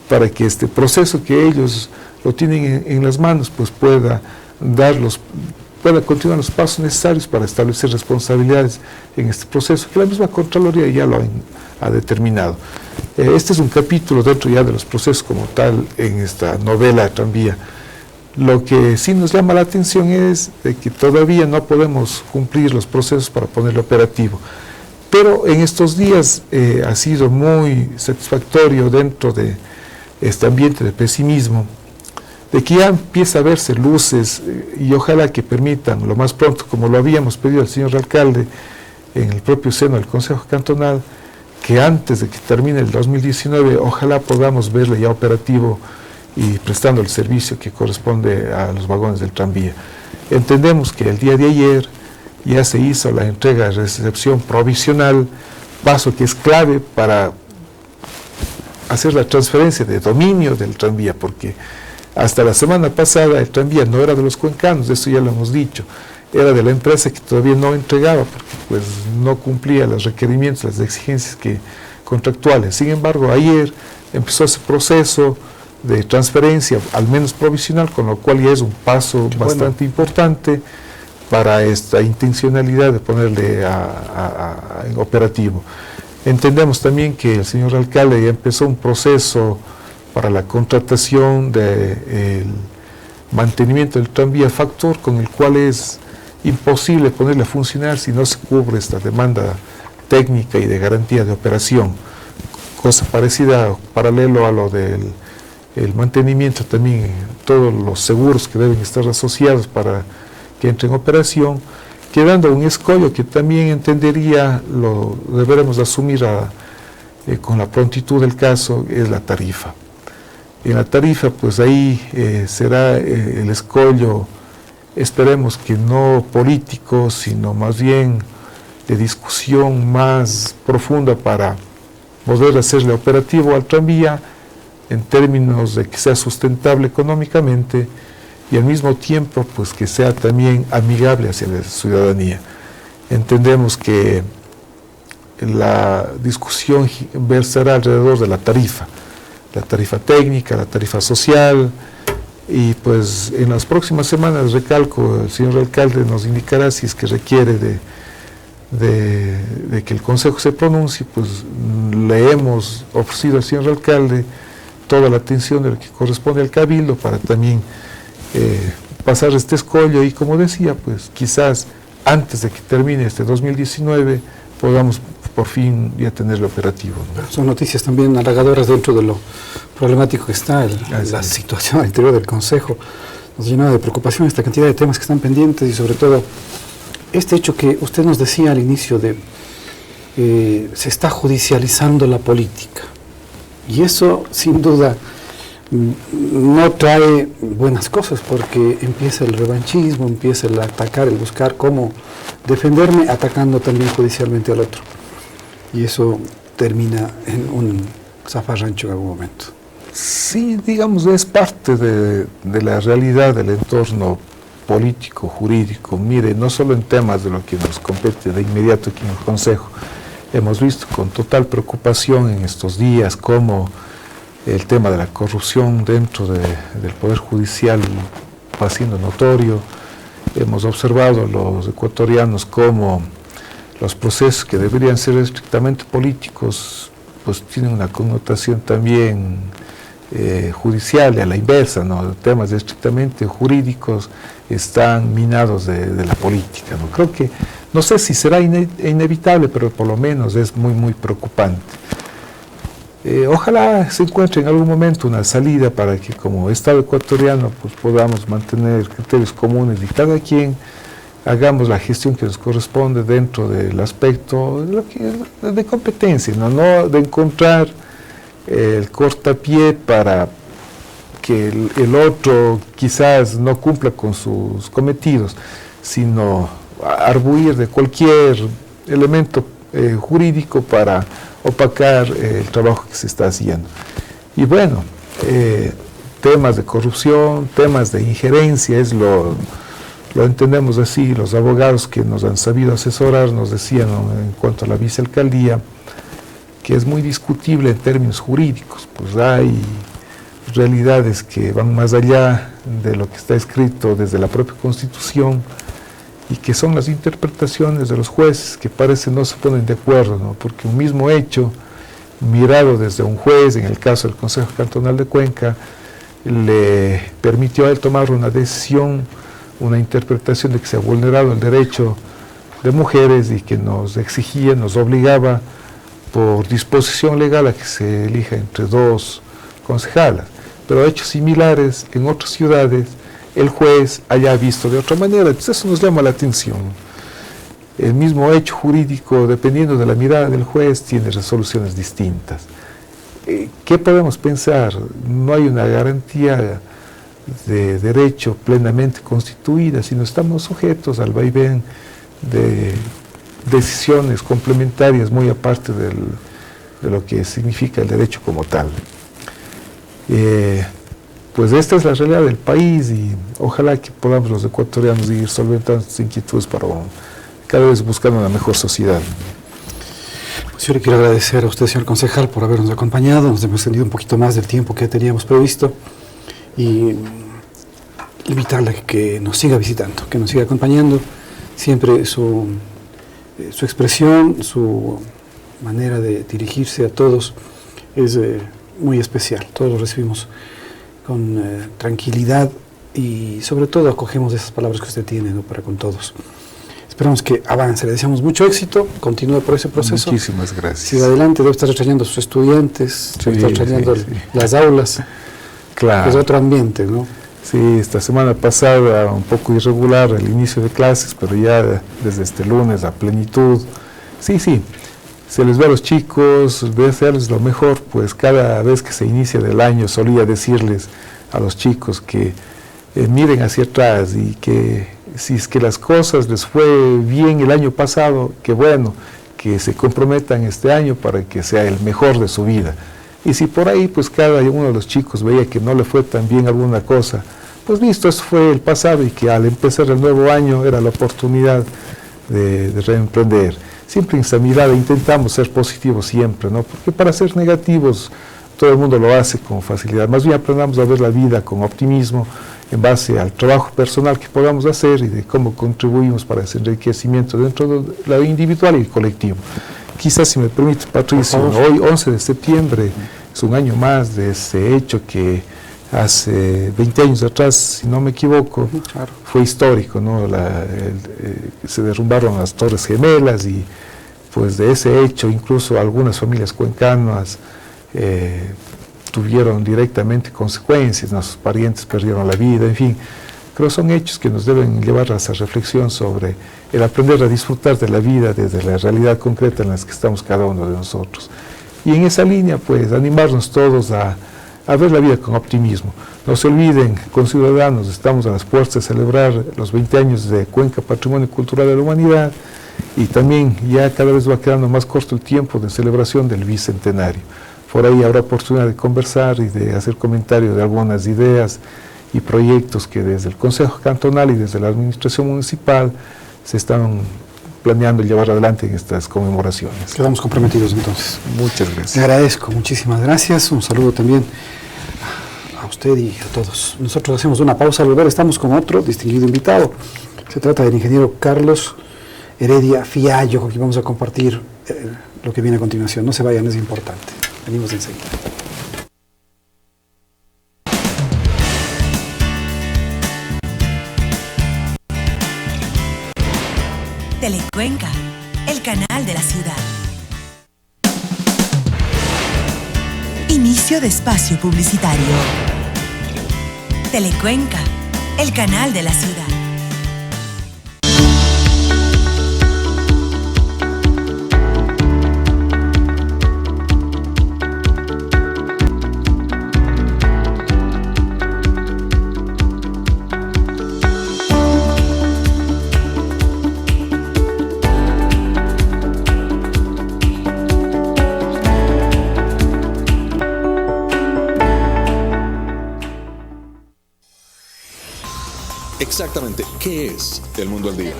Speaker 2: para que este proceso que ellos lo tienen en las manos, pues pueda continuar los pasos necesarios para establecer responsabilidades en este proceso, que la misma Contraloría ya lo ha determinado. Este es un capítulo dentro ya de los procesos como tal en esta novela de tranvía. Lo que sí nos llama la atención es de que todavía no podemos cumplir los procesos para ponerlo operativo. Pero en estos días ha sido muy satisfactorio dentro de este ambiente de pesimismo, de que ya empieza a verse luces y ojalá que permitan lo más pronto, como lo habíamos pedido al señor alcalde en el propio seno del Consejo Cantonal, que antes de que termine el 2019, ojalá podamos verle ya operativo y prestando el servicio que corresponde a los vagones del tranvía. Entendemos que el día de ayer ya se hizo la entrega de recepción provisional, paso que es clave para hacer la transferencia de dominio del tranvía, porque hasta la semana pasada el tranvía no era de los cuencanos, eso ya lo hemos dicho, era de la empresa que todavía no entregaba, porque pues no cumplía los requerimientos, las exigencias contractuales. Sin embargo, ayer empezó ese proceso de transferencia, al menos provisional, con lo cual ya es un paso bastante importante para esta intencionalidad de ponerle en operativo. Entendemos también que el señor alcalde ya empezó un proceso para la contratación del mantenimiento del tranvía, factor con el cual es imposible ponerle a funcionar si no se cubre esta demanda técnica y de garantía de operación. Cosa parecida, paralelo a lo del mantenimiento, también todos los seguros que deben estar asociados para que entre en operación, quedando un escollo que también entendería lo deberemos asumir con la prontitud del caso, es la tarifa. En la tarifa, pues ahí será el escollo, esperemos que no político, sino más bien de discusión más profunda para poder hacerle operativo al tranvía en términos de que sea sustentable económicamente y al mismo tiempo pues que sea también amigable hacia la ciudadanía. Entendemos que la discusión versará alrededor de la tarifa técnica, la tarifa social, y pues en las próximas semanas, recalco, el señor alcalde nos indicará si es que requiere de que el Consejo se pronuncie. Pues le hemos ofrecido al señor alcalde toda la atención de lo que corresponde al Cabildo para también pasar este escollo y, como decía, pues quizás antes de que termine este 2019 podamos por fin ya tenerlo operativo, ¿no?
Speaker 1: Son noticias también halagadoras dentro de lo problemático que está la situación al interior del Consejo. Nos llena de preocupación esta cantidad de temas que están pendientes y sobre todo este hecho que usted nos decía al inicio de se está judicializando la política, y eso sin duda no trae buenas cosas, porque empieza el revanchismo, empieza el atacar, el buscar cómo defenderme atacando también judicialmente al otro, y eso termina en un zafarrancho en algún momento.
Speaker 2: Sí, digamos, es parte de la realidad del entorno político, jurídico. Mire, no solo en temas de lo que nos compete de inmediato aquí en el Consejo, hemos visto con total preocupación en estos días cómo el tema de la corrupción dentro del Poder Judicial va siendo notorio. Hemos observado los ecuatorianos cómo los procesos que deberían ser estrictamente políticos pues tienen una connotación también judicial, a la inversa, ¿no? Temas estrictamente jurídicos están minados de la política, ¿no? Creo que, no sé si será inevitable, pero por lo menos es muy, muy preocupante. Ojalá se encuentre en algún momento una salida para que como Estado ecuatoriano pues podamos mantener criterios comunes y cada quien hagamos la gestión que nos corresponde dentro del aspecto de competencia, no de encontrar el cortapié para que el otro quizás no cumpla con sus cometidos, sino arbuir de cualquier elemento jurídico para opacar el trabajo que se está haciendo. Y bueno, temas de corrupción, temas de injerencia, lo entendemos así. Los abogados que nos han sabido asesorar nos decían, ¿no?, en cuanto a la vicealcaldía, que es muy discutible en términos jurídicos, pues hay realidades que van más allá de lo que está escrito desde la propia Constitución y que son las interpretaciones de los jueces que parece no se ponen de acuerdo, ¿no? Porque un mismo hecho mirado desde un juez, en el caso del Consejo Cantonal de Cuenca, le permitió a él tomar una decisión, una interpretación de que se ha vulnerado el derecho de mujeres y que nos exigía, nos obligaba por disposición legal a que se elija entre dos concejalas. Pero hechos similares en otras ciudades el juez haya visto de otra manera. Entonces eso nos llama la atención. El mismo hecho jurídico, dependiendo de la mirada del juez, tiene resoluciones distintas. ¿Qué podemos pensar? No hay una garantía de derecho plenamente constituida, sino estamos sujetos al vaivén de decisiones complementarias muy aparte de lo que significa el derecho como tal. Pues esta es la realidad del país y ojalá que podamos los ecuatorianos ir solventando sus inquietudes para cada vez buscar una mejor sociedad.
Speaker 1: Pues yo le quiero agradecer a usted, señor concejal, por habernos acompañado. Nos hemos extendido un poquito más del tiempo que teníamos previsto y invitarle a que nos siga visitando, que nos siga acompañando. Siempre su expresión, su manera de dirigirse a todos es muy especial. Todos lo recibimos con tranquilidad y sobre todo acogemos esas palabras que usted tiene, ¿no?, para con todos. Esperamos que avance, le deseamos mucho éxito, continúe por ese proceso.
Speaker 2: Muchísimas gracias.
Speaker 1: Siga adelante, debe estar extrañando a sus estudiantes, debe estar extrañando las aulas.
Speaker 2: Claro.
Speaker 1: Es otro ambiente, ¿no?
Speaker 2: Sí, esta semana pasada un poco irregular el inicio de clases, pero ya desde este lunes a plenitud. Sí, se les ve a los chicos, desearles lo mejor, pues cada vez que se inicia del año solía decirles a los chicos que miren hacia atrás y que si es que las cosas les fue bien el año pasado, que bueno, que se comprometan este año para que sea el mejor de su vida. Y si por ahí pues cada uno de los chicos veía que no le fue tan bien alguna cosa, pues listo, eso fue el pasado y que al empezar el nuevo año era la oportunidad de reemprender. Siempre en esta mirada intentamos ser positivos siempre, ¿no? Porque para ser negativos todo el mundo lo hace con facilidad. Más bien aprendamos a ver la vida con optimismo en base al trabajo personal que podamos hacer y de cómo contribuimos para ese enriquecimiento dentro de lo individual y el colectivo. Quizás, si me permite, Patricio, hoy 11 de septiembre es un año más de ese hecho que hace 20 años atrás, si no me equivoco, claro, fue histórico, ¿no? Se derrumbaron las Torres Gemelas y pues de ese hecho incluso algunas familias cuencanas tuvieron directamente consecuencias, nuestros parientes perdieron la vida, en fin. Creo que son hechos que nos deben llevar a esa reflexión sobre el aprender a disfrutar de la vida desde la realidad concreta en la que estamos cada uno de nosotros. Y en esa línea, pues, animarnos todos a ver la vida con optimismo. No se olviden, conciudadanos, estamos a las puertas de celebrar los 20 años de Cuenca Patrimonio Cultural de la Humanidad y también ya cada vez va quedando más corto el tiempo de celebración del Bicentenario. Por ahí habrá oportunidad de conversar y de hacer comentarios de algunas ideas y proyectos que desde el Consejo Cantonal y desde la Administración Municipal se están planeando llevar adelante en estas conmemoraciones.
Speaker 1: Quedamos comprometidos entonces.
Speaker 2: Muchas gracias.
Speaker 1: Le agradezco, muchísimas gracias. Un saludo también a usted y a todos. Nosotros hacemos una pausa. Al volver estamos con otro distinguido invitado. Se trata del ingeniero Carlos Heredia Fiallo, con quien vamos a compartir lo que viene a continuación. No se vayan, es importante. Venimos enseguida.
Speaker 3: Telecuenca, el canal de la ciudad. Inicio de espacio publicitario. Telecuenca, el canal de la ciudad.
Speaker 4: Exactamente, ¿qué es El Mundo al Día?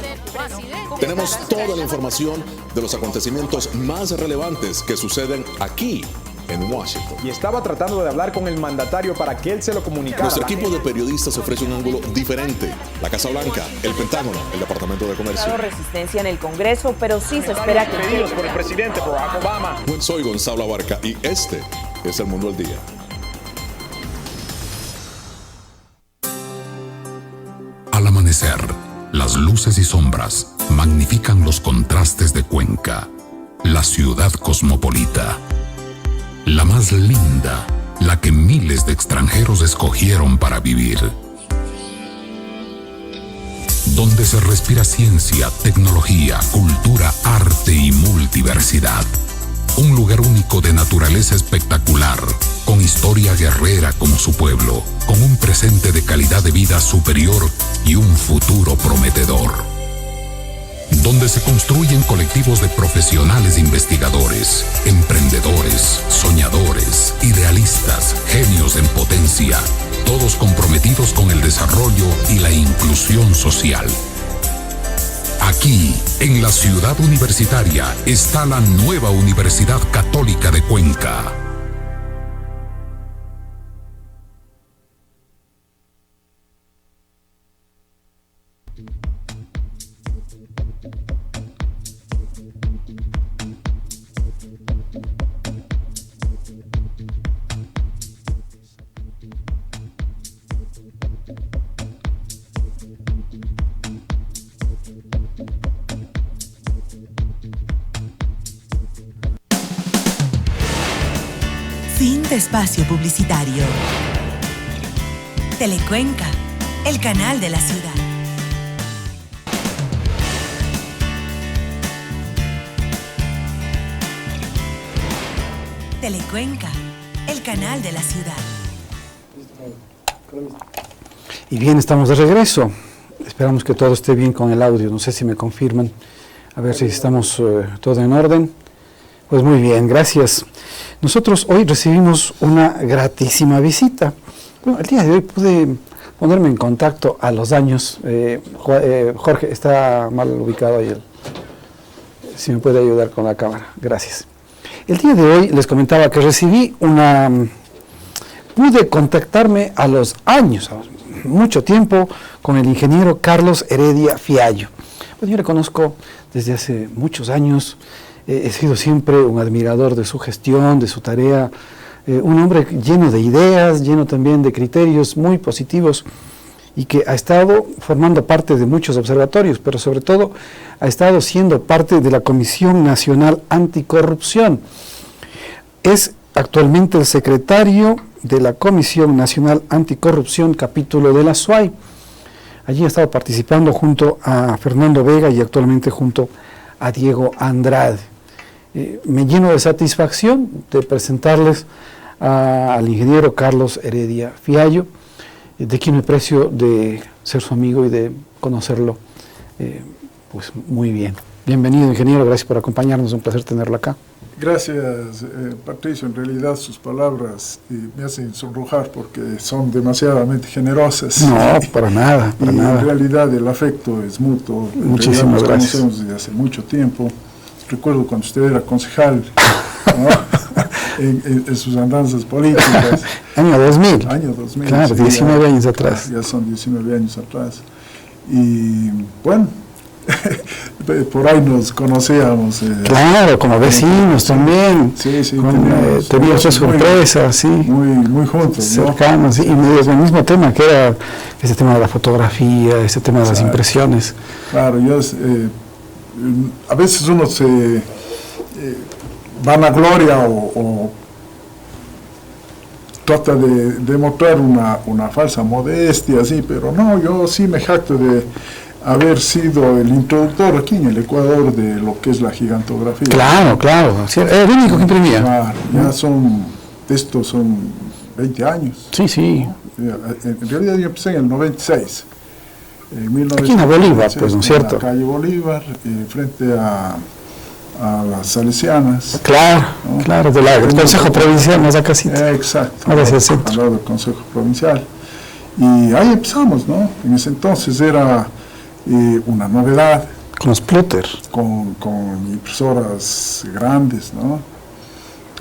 Speaker 4: Tenemos toda la información de los acontecimientos más relevantes que suceden aquí en Washington.
Speaker 5: Y estaba tratando de hablar con el mandatario para que él se lo comunicara.
Speaker 4: Nuestro equipo de periodistas ofrece un ángulo diferente. La Casa Blanca, el Pentágono, el Departamento de Comercio.
Speaker 6: No resistencia en el Congreso, pero sí se espera que...
Speaker 5: Pedidos por el presidente Barack Obama.
Speaker 4: Soy Gonzalo Abarca y este es El Mundo al Día.
Speaker 7: Al amanecer, las luces y sombras magnifican los contrastes de Cuenca, la ciudad cosmopolita. La más linda, la que miles de extranjeros escogieron para vivir. Donde se respira ciencia, tecnología, cultura, arte y multiversidad. Un lugar único de naturaleza espectacular, con historia guerrera como su pueblo, con un presente de calidad de vida superior y un futuro prometedor. Donde se construyen colectivos de profesionales investigadores, emprendedores, soñadores, idealistas, genios en potencia, todos comprometidos con el desarrollo y la inclusión social. Aquí, en la ciudad universitaria, está la nueva Universidad Católica de Cuenca.
Speaker 3: Fin de espacio publicitario. Telecuenca, el canal de la ciudad. Telecuenca, el canal de la ciudad.
Speaker 1: Y bien, estamos de regreso. Esperamos que todo esté bien con el audio. No sé si me confirman. A ver si estamos todo en orden. Pues muy bien, gracias. Nosotros hoy recibimos una gratísima visita. Bueno, el día de hoy pude ponerme en contacto a los años. Jorge, está mal ubicado ahí. Si me puede ayudar con la cámara. Gracias. El día de hoy les comentaba que pude contactarme a los años, mucho tiempo, con el ingeniero Carlos Heredia Fiallo. Pues yo le conozco desde hace muchos años, he sido siempre un admirador de su gestión, de su tarea, un hombre lleno de ideas, lleno también de criterios muy positivos y que ha estado formando parte de muchos observatorios, pero sobre todo ha estado siendo parte de la Comisión Nacional Anticorrupción. Es actualmente el secretario de la Comisión Nacional Anticorrupción, capítulo de la SUAY. Allí ha estado participando junto a Fernando Vega y actualmente junto a Diego Andrade. Me lleno de satisfacción de presentarles al ingeniero Carlos Heredia Fiallo, de quien me aprecio de ser su amigo y de conocerlo pues muy bien. Bienvenido, ingeniero, gracias por acompañarnos, un placer tenerlo acá.
Speaker 8: Gracias, Patricio. En realidad sus palabras me hacen sonrojar porque son demasiadamente generosas.
Speaker 1: No, para nada, para nada.
Speaker 8: En realidad el afecto es mutuo.
Speaker 1: Muchísimas gracias.
Speaker 8: Nos conocemos desde hace mucho tiempo. Recuerdo cuando usted era concejal, ¿no? en sus andanzas políticas.
Speaker 1: Año 2000.
Speaker 8: Año 2000.
Speaker 1: Claro,
Speaker 8: sí,
Speaker 1: 19 años atrás.
Speaker 8: Ya son 19 años atrás. Y bueno, por ahí nos conocíamos.
Speaker 1: Claro, como vecinos también.
Speaker 8: Sí, sí.
Speaker 1: Teníamos sorpresas, sí.
Speaker 8: Muy juntos,
Speaker 1: cercanos, ¿no? Sí, y medio el mismo tema, que era ese tema de la fotografía, ese tema de las impresiones.
Speaker 8: Claro, a veces uno se vanagloria o trata de demostrar una falsa modestia, así, pero no, yo sí me jacto de haber sido el introductor aquí en el Ecuador de lo que es la gigantografía.
Speaker 1: Claro, claro, el único que imprimía.
Speaker 8: Claro, estos son 20 años.
Speaker 1: Sí, sí.
Speaker 8: En realidad yo empecé en el 96.
Speaker 1: Aquí en la Bolívar, pues, ¿no es cierto?
Speaker 8: En la calle Bolívar, frente a las Salesianas.
Speaker 1: Claro, ¿no? Claro, del Consejo Provincial, más acá sí.
Speaker 8: Exacto.
Speaker 1: Ahora hacia el centro.
Speaker 8: Al lado del Consejo Provincial. Y ahí empezamos, ¿no? En ese entonces era una novedad.
Speaker 1: Con los plotter.
Speaker 8: Con impresoras grandes, ¿no?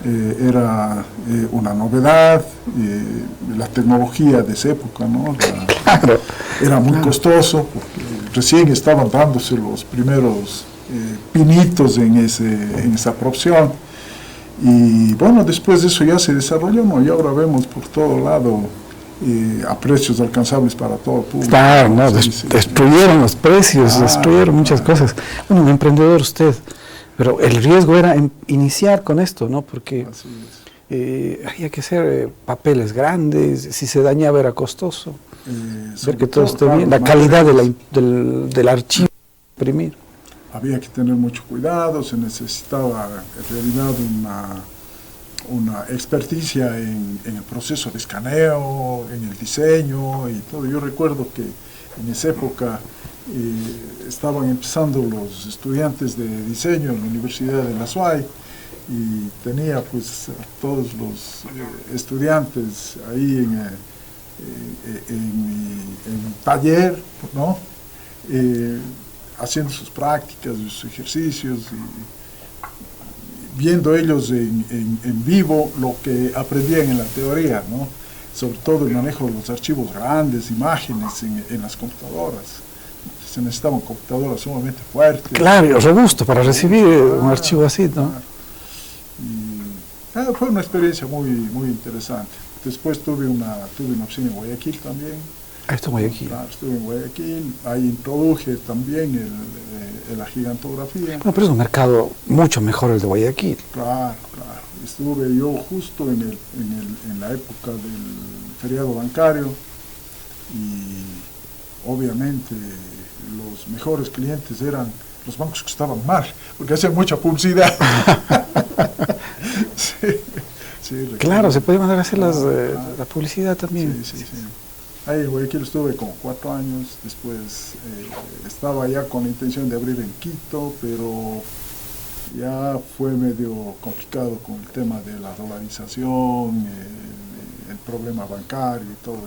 Speaker 8: Era una novedad, la tecnología de esa época, ¿no?
Speaker 1: Claro.
Speaker 8: Era muy costoso, porque recién estaban dándose los primeros pinitos en esa profesión. Y bueno, después de eso ya se desarrolló, ¿no? Y ahora vemos por todo lado a precios alcanzables para todo el público.
Speaker 1: Claro, no, destruyeron los precios, destruyeron muchas cosas. Bueno, un emprendedor usted, pero el riesgo era iniciar con esto, ¿no? Porque había que hacer papeles grandes, si se dañaba era costoso. Ver que todo esté bien, la calidad del archivo imprimir.
Speaker 8: Había que tener mucho cuidado, se necesitaba en realidad una experticia en el proceso de escaneo, en el diseño y todo. Yo recuerdo que en esa época estaban empezando los estudiantes de diseño en la Universidad de la SUAY y tenía pues a todos los estudiantes ahí en mi taller, ¿no? Haciendo sus prácticas, sus ejercicios y viendo ellos en vivo lo que aprendían en la teoría, ¿no? Sobre todo el manejo de los archivos grandes, imágenes en las computadoras. Se necesitaban computadoras sumamente fuertes.
Speaker 1: Claro, y robusto para recibir un archivo así, ¿no?
Speaker 8: Y, fue una experiencia muy, muy interesante. Después tuve una opción en Guayaquil también.
Speaker 1: Esto en Guayaquil.
Speaker 8: Claro, estuve en Guayaquil, ahí introduje también la gigantografía.
Speaker 1: No, pero es un mercado mucho mejor el de Guayaquil.
Speaker 8: Claro. Estuve yo justo en la época del feriado bancario y obviamente los mejores clientes eran los bancos que estaban mal, porque hacían mucha publicidad. Sí,
Speaker 1: claro, se puede mandar a hacer la publicidad también.
Speaker 8: Sí. Ahí en Guayaquil estuve como 4 años, después estaba ya con la intención de abrir en Quito, pero ya fue medio complicado con el tema de la dolarización, el problema bancario y todo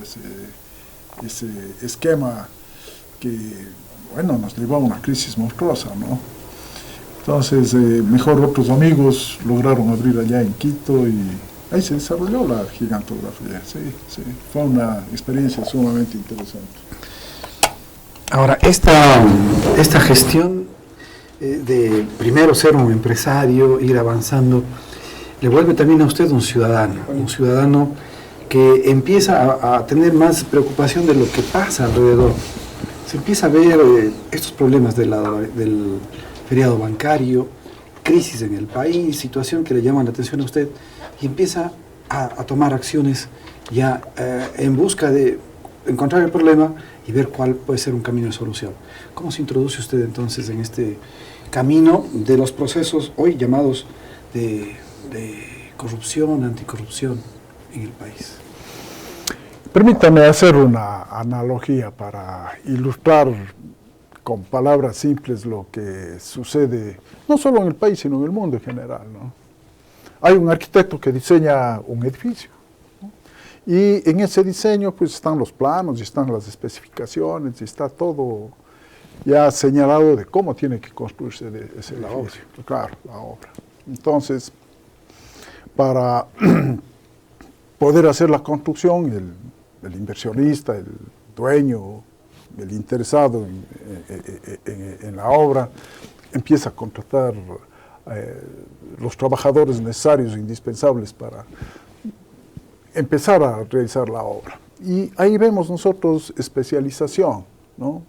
Speaker 8: ese esquema que, bueno, nos llevó a una crisis monstruosa, ¿no? Entonces, mejor otros amigos lograron abrir allá en Quito y ahí se desarrolló la gigantografía, sí, sí. Fue una experiencia sumamente interesante.
Speaker 1: Ahora, esta gestión de primero ser un empresario, ir avanzando, le vuelve también a usted un ciudadano que empieza a tener más preocupación de lo que pasa alrededor. Se empieza a ver estos problemas del feriado bancario, crisis en el país, situación que le llama la atención a usted, y empieza a tomar acciones ya en busca de encontrar el problema y ver cuál puede ser un camino de solución. ¿Cómo se introduce usted entonces en este camino de los procesos hoy llamados de corrupción, anticorrupción en el país?
Speaker 8: Permítame hacer una analogía para ilustrar con palabras simples lo que sucede, no solo en el país, sino en el mundo en general, ¿no? Hay un arquitecto que diseña un edificio, ¿no? Y en ese diseño pues están los planos, y están las especificaciones, y está todo ya señalado de cómo tiene que construirse ese edificio. Claro, la obra. Entonces, para poder hacer la construcción, el inversionista, el dueño, el interesado en la obra, empieza a contratar los trabajadores necesarios e indispensables para empezar a realizar la obra. Y ahí vemos nosotros especialización, ¿no?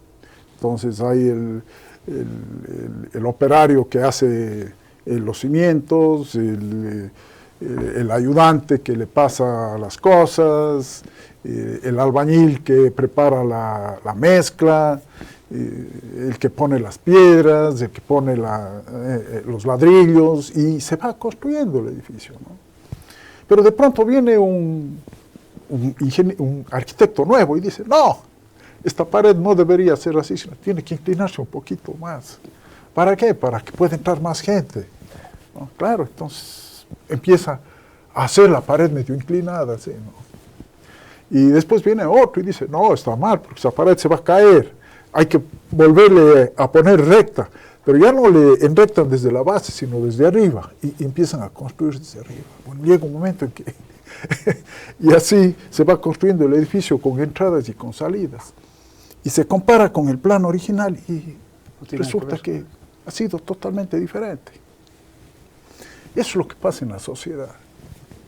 Speaker 8: Entonces hay el operario que hace los cimientos, el ayudante que le pasa las cosas, el albañil que prepara la mezcla, el que pone las piedras, el que pone los ladrillos, y se va construyendo el edificio, ¿no? Pero de pronto viene un arquitecto nuevo y dice, no, esta pared no debería ser así, sino tiene que inclinarse un poquito más. ¿Para qué? Para que pueda entrar más gente, ¿no? Claro, entonces empieza a hacer la pared medio inclinada, ¿sí? ¿No? Y después viene otro y dice, no, está mal, porque esa pared se va a caer, hay que volverle a poner recta, pero ya no le enrectan desde la base, sino desde arriba, y empiezan a construir desde arriba. Bueno, llega un momento en que, y así se va construyendo el edificio con entradas y con salidas, y se compara con el plano original, y resulta que ha sido totalmente diferente. Eso es lo que pasa en la sociedad.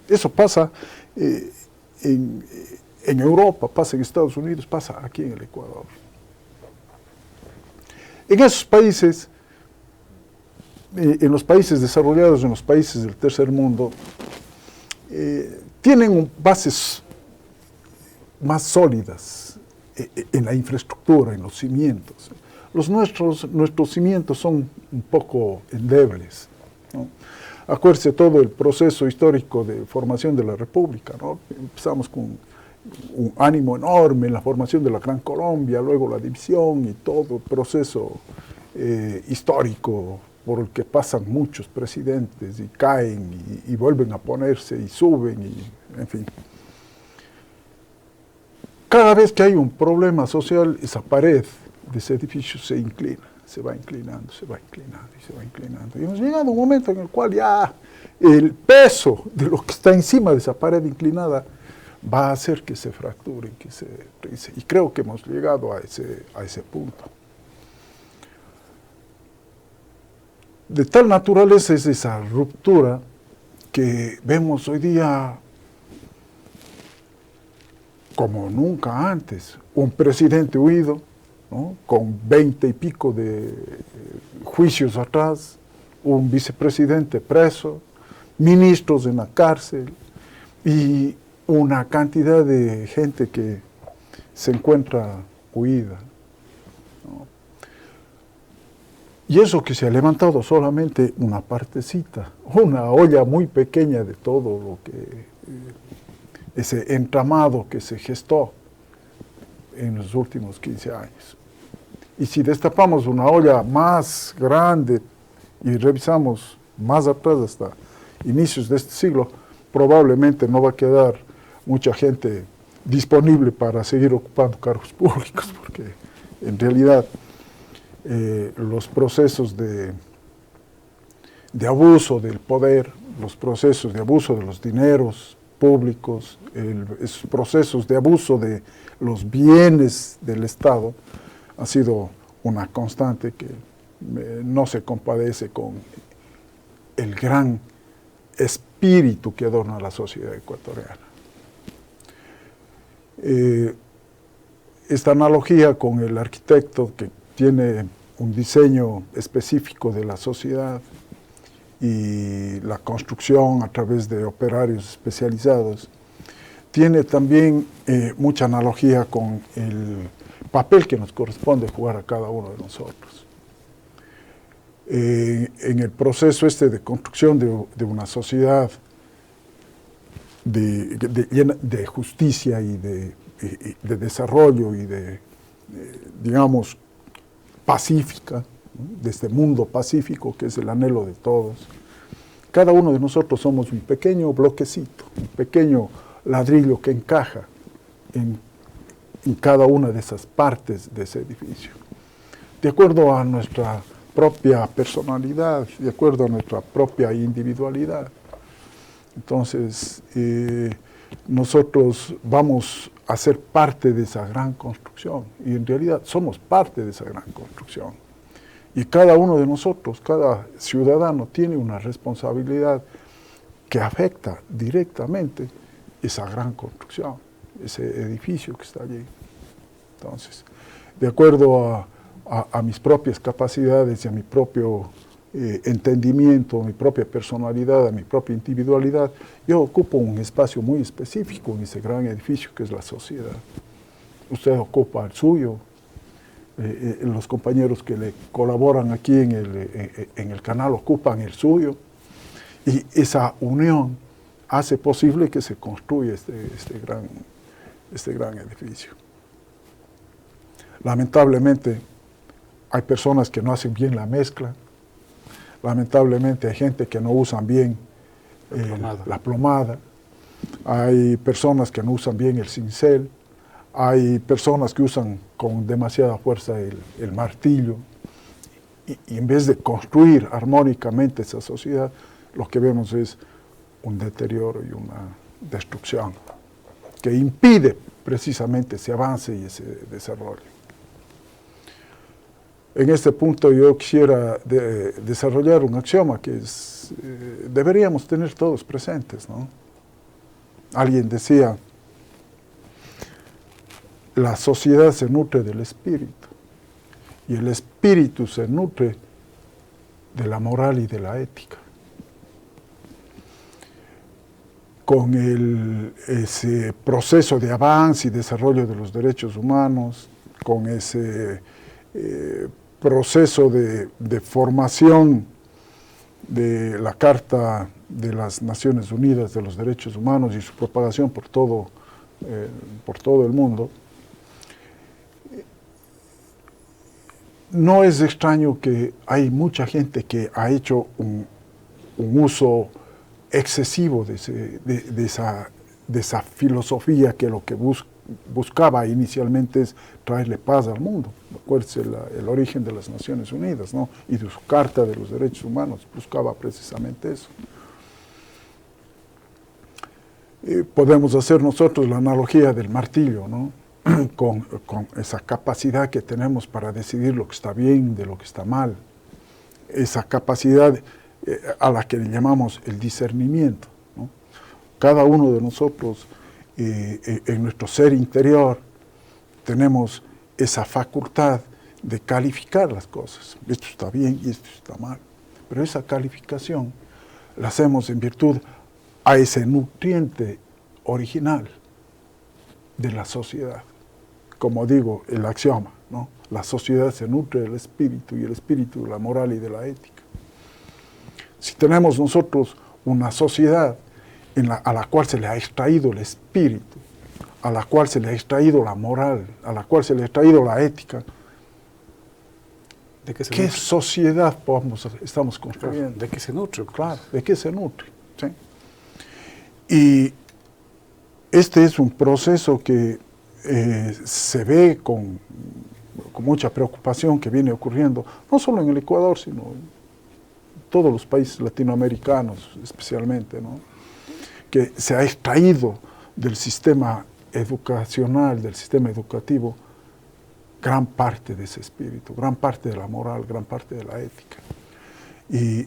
Speaker 8: Eso pasa en Europa, pasa en Estados Unidos, pasa aquí en el Ecuador. En esos países, en los países desarrollados, en los países del tercer mundo, tienen bases más sólidas en la infraestructura, en los cimientos. Nuestros cimientos son un poco endebles, ¿no? Acuérdese todo el proceso histórico de formación de la República, ¿no? Empezamos con un ánimo enorme en la formación de la Gran Colombia, luego la división y todo el proceso histórico por el que pasan muchos presidentes y caen y vuelven a ponerse y suben, y, en fin. Cada vez que hay un problema social, esa pared de ese edificio se inclina, se va inclinando, se va inclinando y se va inclinando. Y hemos llegado a un momento en el cual ya el peso de lo que está encima de esa pared inclinada va a hacer que se fracture, que se rice. Y creo que hemos llegado a ese punto. De tal naturaleza es esa ruptura que vemos hoy día como nunca antes. Un presidente huido, ¿no? Con 20 y pico de juicios atrás, un vicepresidente preso, ministros en la cárcel y una cantidad de gente que se encuentra huida, ¿no? Y eso que se ha levantado solamente una partecita, una olla muy pequeña de todo lo que, ese entramado que se gestó en los últimos 15 años. Y si destapamos una olla más grande y revisamos más atrás hasta inicios de este siglo, probablemente no va a quedar mucha gente disponible para seguir ocupando cargos públicos, porque en realidad los procesos de abuso del poder, los procesos de abuso de los dineros públicos, esos procesos de abuso de los bienes del Estado, ha sido una constante que no se compadece con el gran espíritu que adorna la sociedad ecuatoriana. Esta analogía con el arquitecto que tiene un diseño específico de la sociedad y la construcción a través de operarios especializados, tiene también mucha analogía con el papel que nos corresponde jugar a cada uno de nosotros. En el proceso de construcción de una sociedad de justicia y de desarrollo y digamos, pacífica, ¿no? De este mundo pacífico que es el anhelo de todos, cada uno de nosotros somos un pequeño bloquecito, un pequeño ladrillo que encaja en cada una de esas partes de ese edificio. De acuerdo a nuestra propia personalidad, de acuerdo a nuestra propia individualidad. Entonces, nosotros vamos a ser parte de esa gran construcción y en realidad somos parte de esa gran construcción. Y cada uno de nosotros, cada ciudadano tiene una responsabilidad que afecta directamente esa gran construcción, ese edificio que está allí. Entonces, de acuerdo a mis propias capacidades y a mi propio entendimiento, a mi propia personalidad, a mi propia individualidad, yo ocupo un espacio muy específico en ese gran edificio que es la sociedad. Usted ocupa el suyo, los compañeros que le colaboran aquí en el canal ocupan el suyo, y esa unión hace posible que se construya este gran edificio. Lamentablemente, hay personas que no hacen bien la mezcla, lamentablemente hay gente que no usan bien la plomada, hay personas que no usan bien el cincel, hay personas que usan con demasiada fuerza el martillo, y en vez de construir armónicamente esa sociedad, lo que vemos es un deterioro y una destrucción que impide precisamente ese avance y ese desarrollo. En este punto yo quisiera desarrollar un axioma que deberíamos tener todos presentes, ¿no? Alguien decía, la sociedad se nutre del espíritu y el espíritu se nutre de la moral y de la ética. Con ese proceso de avance y desarrollo de los derechos humanos, con ese proceso de formación de la Carta de las Naciones Unidas de los Derechos Humanos y su propagación por todo el mundo, no es extraño que hay mucha gente que ha hecho un uso excesivo de esa filosofía que lo que buscaba inicialmente es traerle paz al mundo. Acuérdense el origen de las Naciones Unidas, ¿no? Y de su Carta de los Derechos Humanos buscaba precisamente eso. Podemos hacer nosotros la analogía del martillo, ¿no? con esa capacidad que tenemos para decidir lo que está bien de lo que está mal, esa capacidad a la que le llamamos el discernimiento, ¿no? Cada uno de nosotros, en nuestro ser interior, tenemos esa facultad de calificar las cosas. Esto está bien y esto está mal. Pero esa calificación la hacemos en virtud a ese nutriente original de la sociedad. Como digo, el axioma, ¿no? La sociedad se nutre del espíritu y el espíritu de la moral y de la ética. Si tenemos nosotros una sociedad a la cual se le ha extraído el espíritu, a la cual se le ha extraído la moral, a la cual se le ha extraído la ética,
Speaker 1: ¿De qué se
Speaker 8: ¿qué
Speaker 1: nutre?
Speaker 8: sociedad estamos construyendo?
Speaker 1: ¿De qué se nutre?
Speaker 8: Claro, ¿de qué se nutre? ¿Sí? Y este es un proceso que se ve con mucha preocupación que viene ocurriendo, no solo en el Ecuador, sino en todos los países latinoamericanos especialmente, ¿no? Que se ha extraído del sistema educacional, del sistema educativo, gran parte de ese espíritu, gran parte de la moral, gran parte de la ética. Y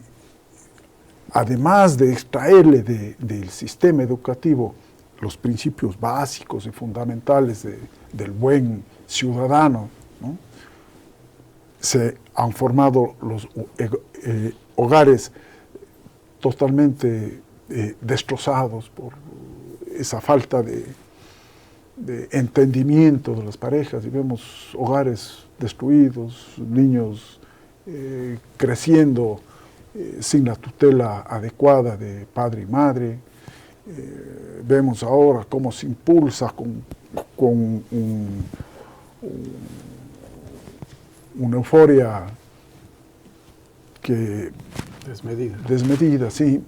Speaker 8: además de extraerle del sistema educativo los principios básicos y fundamentales del buen ciudadano, ¿no? Se han formado los hogares totalmente destrozados por esa falta de entendimiento de las parejas, y vemos hogares destruidos, niños creciendo sin la tutela adecuada de padre y madre. Vemos ahora cómo se impulsa con una euforia que desmedida, sí,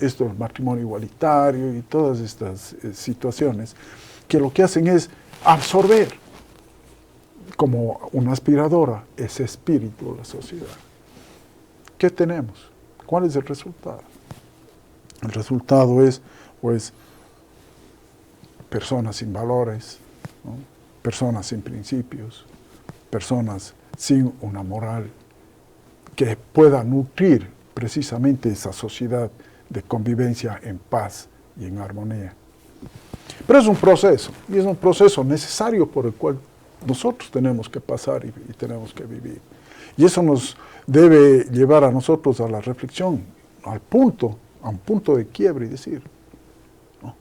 Speaker 8: esto del matrimonio igualitario y todas estas situaciones, que lo que hacen es absorber como una aspiradora ese espíritu de la sociedad. ¿Qué tenemos? ¿Cuál es el resultado? El resultado es, pues, personas sin valores, ¿no? Personas sin principios, personas sin una moral que pueda nutrir precisamente esa sociedad de convivencia en paz y en armonía. Pero es un proceso, y es un proceso necesario por el cual nosotros tenemos que pasar y tenemos que vivir. Y eso nos debe llevar a nosotros a la reflexión, a un punto de quiebre y decir, ¿no?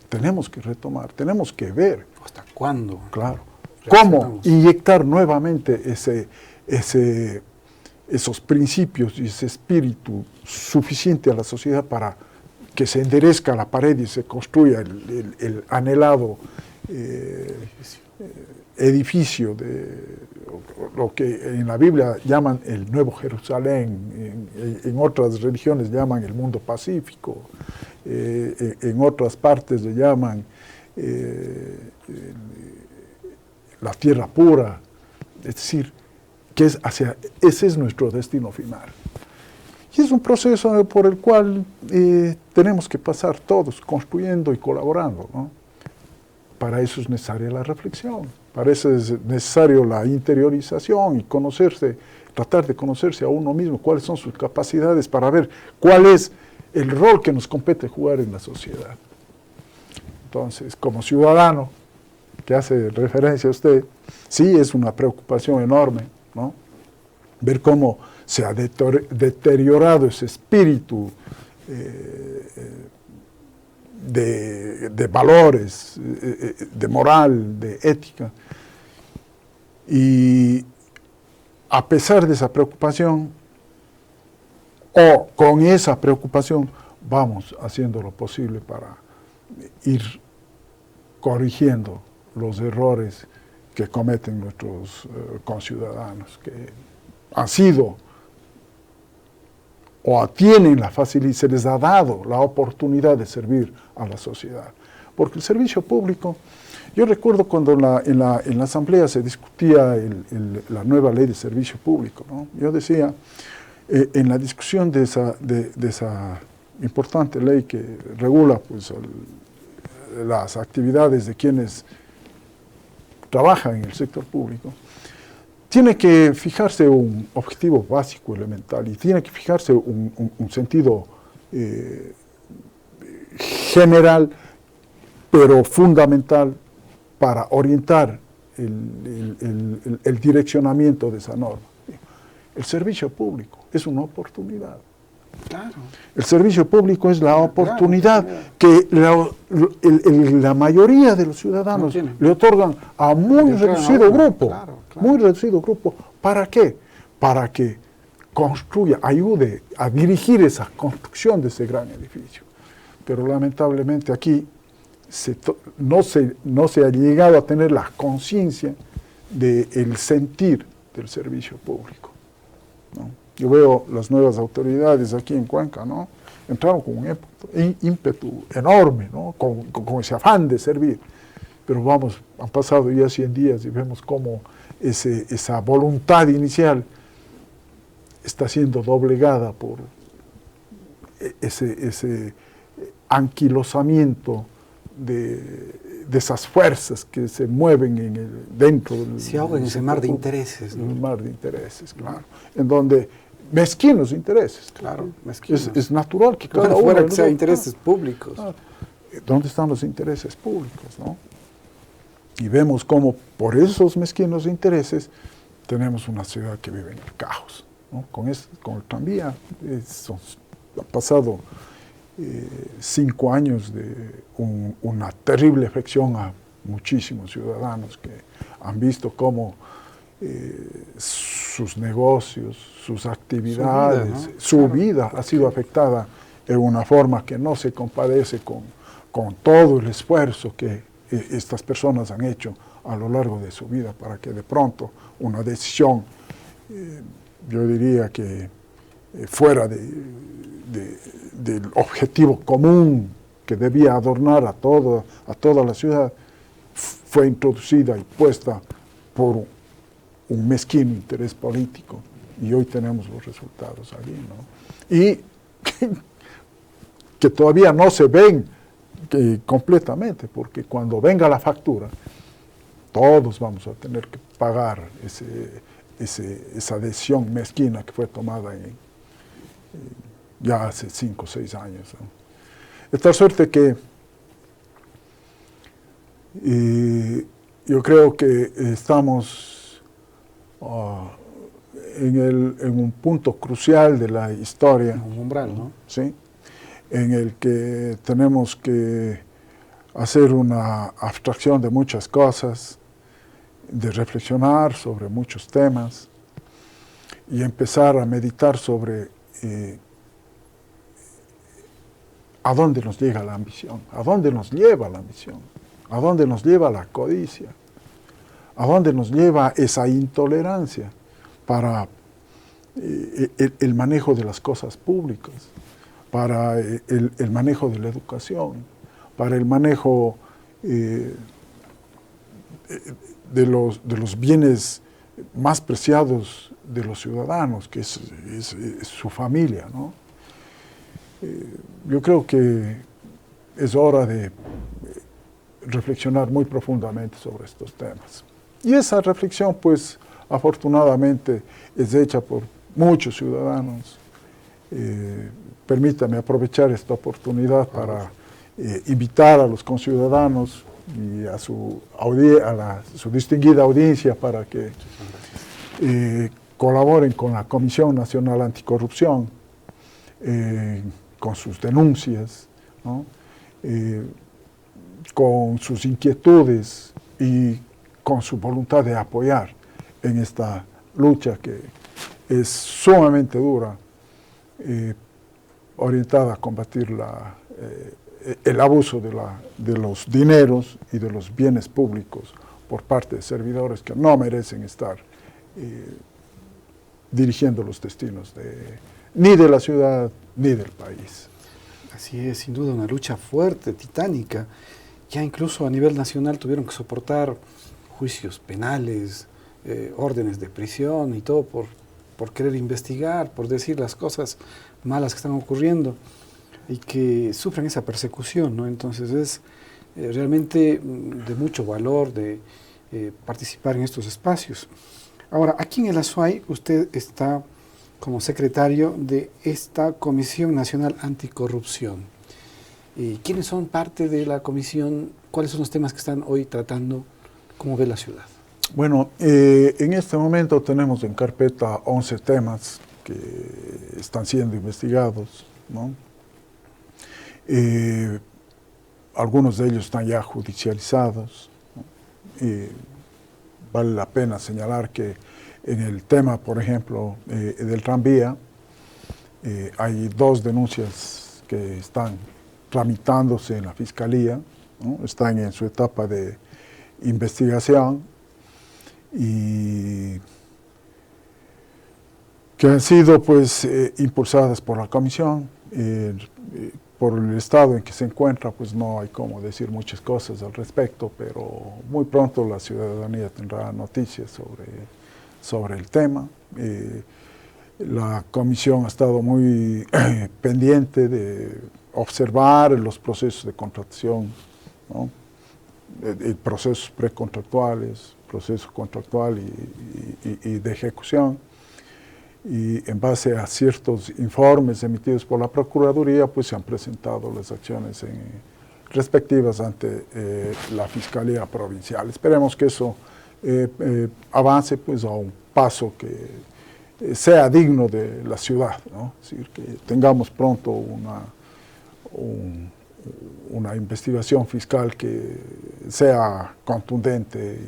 Speaker 8: Tenemos que retomar, tenemos que ver.
Speaker 1: ¿Hasta cuándo?
Speaker 8: Claro. ¿Cómo inyectar nuevamente esos principios y ese espíritu suficiente a la sociedad para que se enderezca la pared y se construya el anhelado edificio de lo que en la Biblia llaman el Nuevo Jerusalén, en otras religiones llaman el mundo pacífico, en otras partes le llaman la tierra pura, es decir, que ese es nuestro destino final. Y es un proceso por el cual tenemos que pasar todos, construyendo y colaborando, ¿no? Para eso es necesaria la reflexión, para eso es necesario la interiorización y conocerse, tratar de conocerse a uno mismo, cuáles son sus capacidades para ver cuál es el rol que nos compete jugar en la sociedad. Entonces, como ciudadano, que hace referencia a usted, sí es una preocupación enorme, ¿no? Ver cómo se ha deteriorado ese espíritu de valores, de moral, de ética. Y a pesar de esa preocupación, o con esa preocupación, vamos haciendo lo posible para ir corrigiendo los errores que cometen nuestros conciudadanos, que han sido o tienen la facilidad, se les ha dado la oportunidad de servir a la sociedad. Porque el servicio público, yo recuerdo cuando en la asamblea se discutía la nueva ley de servicio público, ¿no? Yo decía, en la discusión de esa importante ley que regula, pues, las actividades de quienes trabajan en el sector público, tiene que fijarse un objetivo básico, elemental, y tiene que fijarse un sentido general, pero fundamental para orientar el direccionamiento de esa norma. El servicio público es una oportunidad.
Speaker 1: Claro.
Speaker 8: El servicio público es la oportunidad que la mayoría de los ciudadanos le otorgan a muy reducido grupo. Muy reducido grupo. ¿Para qué? Para que construya, ayude a dirigir esa construcción de ese gran edificio. Pero lamentablemente aquí no se ha llegado a tener la conciencia del sentir del servicio público, ¿no? Yo veo las nuevas autoridades aquí en Cuenca, ¿no? Entraron con un ímpetu enorme, ¿no? Con ese afán de servir, pero han pasado ya 100 días y vemos cómo esa voluntad inicial está siendo doblegada por ese anquilosamiento de esas fuerzas que se mueven dentro del...
Speaker 1: Se ahoga en ese mar de intereses, ¿no?
Speaker 8: En el mar de intereses, claro. En donde mezquinos intereses.
Speaker 1: Claro, mezquinos.
Speaker 8: Es natural que cada uno...
Speaker 1: fuera que sea intereses públicos.
Speaker 8: ¿Dónde están los intereses públicos, no? Y vemos cómo por esos mezquinos intereses tenemos una ciudad que vive en el caos, ¿no? Con el tranvía ha pasado 5 años de una terrible afección a muchísimos ciudadanos que han visto cómo sus negocios, sus actividades, su vida ha sido afectada de una forma que no se compadece con todo el esfuerzo que estas personas han hecho a lo largo de su vida para que de pronto una decisión, yo diría que fuera del objetivo común que debía adornar a toda la ciudad, fue introducida y puesta por un mezquino interés político, y hoy tenemos los resultados allí, ¿no? Y que todavía no se ven completamente, porque cuando venga la factura, todos vamos a tener que pagar esa decisión mezquina que fue tomada ya hace 5 o 6 años, ¿no? De tal suerte que yo creo que estamos en un punto crucial de la historia.
Speaker 1: Un umbral, ¿no?
Speaker 8: Sí, en el que tenemos que hacer una abstracción de muchas cosas, de reflexionar sobre muchos temas y empezar a meditar sobre a dónde nos llega la ambición, a dónde nos lleva la ambición, a dónde nos lleva la codicia, a dónde nos lleva esa intolerancia para el manejo de las cosas públicas, para el manejo de la educación, para el manejo de los bienes más preciados de los ciudadanos, que es su familia, ¿no? Yo creo que es hora de reflexionar muy profundamente sobre estos temas. Y esa reflexión, pues, afortunadamente, es hecha por muchos ciudadanos. Permítame aprovechar esta oportunidad para invitar a los conciudadanos y a su distinguida audiencia para que colaboren con la Comisión Nacional Anticorrupción, con sus denuncias, ¿no? Con sus inquietudes y con su voluntad de apoyar en esta lucha que es sumamente dura, orientada a combatir el abuso de los dineros y de los bienes públicos por parte de servidores que no merecen estar dirigiendo los destinos ni de la ciudad ni del país.
Speaker 1: Así es, sin duda una lucha fuerte, titánica. Ya incluso a nivel nacional tuvieron que soportar juicios penales, órdenes de prisión y todo por querer investigar, por decir las cosas malas que están ocurriendo y que sufren esa persecución, ¿no? Entonces es realmente de mucho valor de participar en estos espacios. Ahora, aquí en el Azuay usted está como secretario de esta Comisión Nacional Anticorrupción. ¿Quiénes son parte de la comisión? ¿Cuáles son los temas que están hoy tratando? ¿Cómo ve la ciudad?
Speaker 8: Bueno, en este momento tenemos en carpeta 11 temas que están siendo investigados, ¿no? Algunos de ellos están ya judicializados, ¿no? Vale la pena señalar que en el tema, por ejemplo, del tranvía, hay 2 denuncias que están tramitándose en la Fiscalía, ¿no? Están en su etapa de investigación y que han sido pues impulsadas por la comisión, por el estado en que se encuentra, pues no hay como decir muchas cosas al respecto, pero muy pronto la ciudadanía tendrá noticias sobre el tema. La comisión ha estado muy pendiente de observar los procesos de contratación, ¿no? Procesos precontractuales, proceso contractual y de ejecución. Y en base a ciertos informes emitidos por la Procuraduría, pues se han presentado las acciones respectivas ante la Fiscalía Provincial. Esperemos que eso avance pues a un paso que sea digno de la ciudad, ¿no? Es decir, que tengamos pronto una investigación fiscal que sea contundente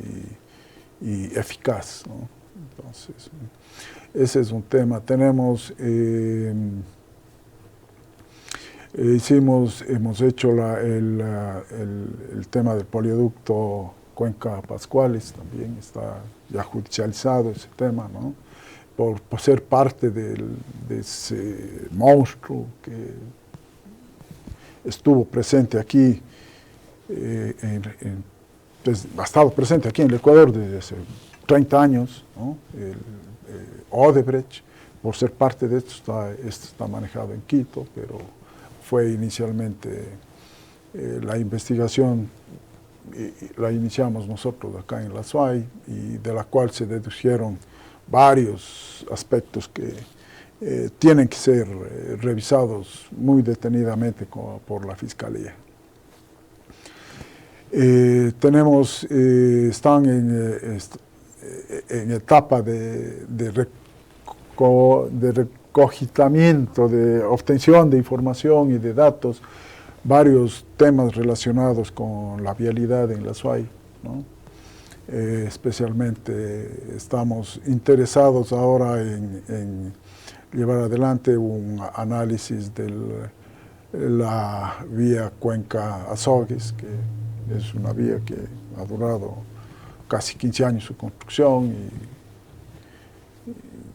Speaker 8: y eficaz, ¿no? Entonces, ese es un tema. Tenemos, hemos hecho el tema del polioducto Cuenca-Pascuales, también está ya judicializado ese tema, ¿no? Por ser parte de ese monstruo que estuvo presente aquí, ha estado presente aquí en el Ecuador desde hace 30 años, ¿no? Odebrecht, por ser parte de esto, está manejado en Quito, pero fue inicialmente la investigación, la iniciamos nosotros acá en la SUAY, y de la cual se dedujeron varios aspectos que tienen que ser revisados muy detenidamente por la Fiscalía. Están en etapa de recogimiento, de obtención de información y de datos, varios temas relacionados con la vialidad en la SUAY, ¿no? Especialmente estamos interesados ahora en llevar adelante un análisis de la vía Cuenca-Azogues, que es una vía que ha durado casi 15 años su construcción, y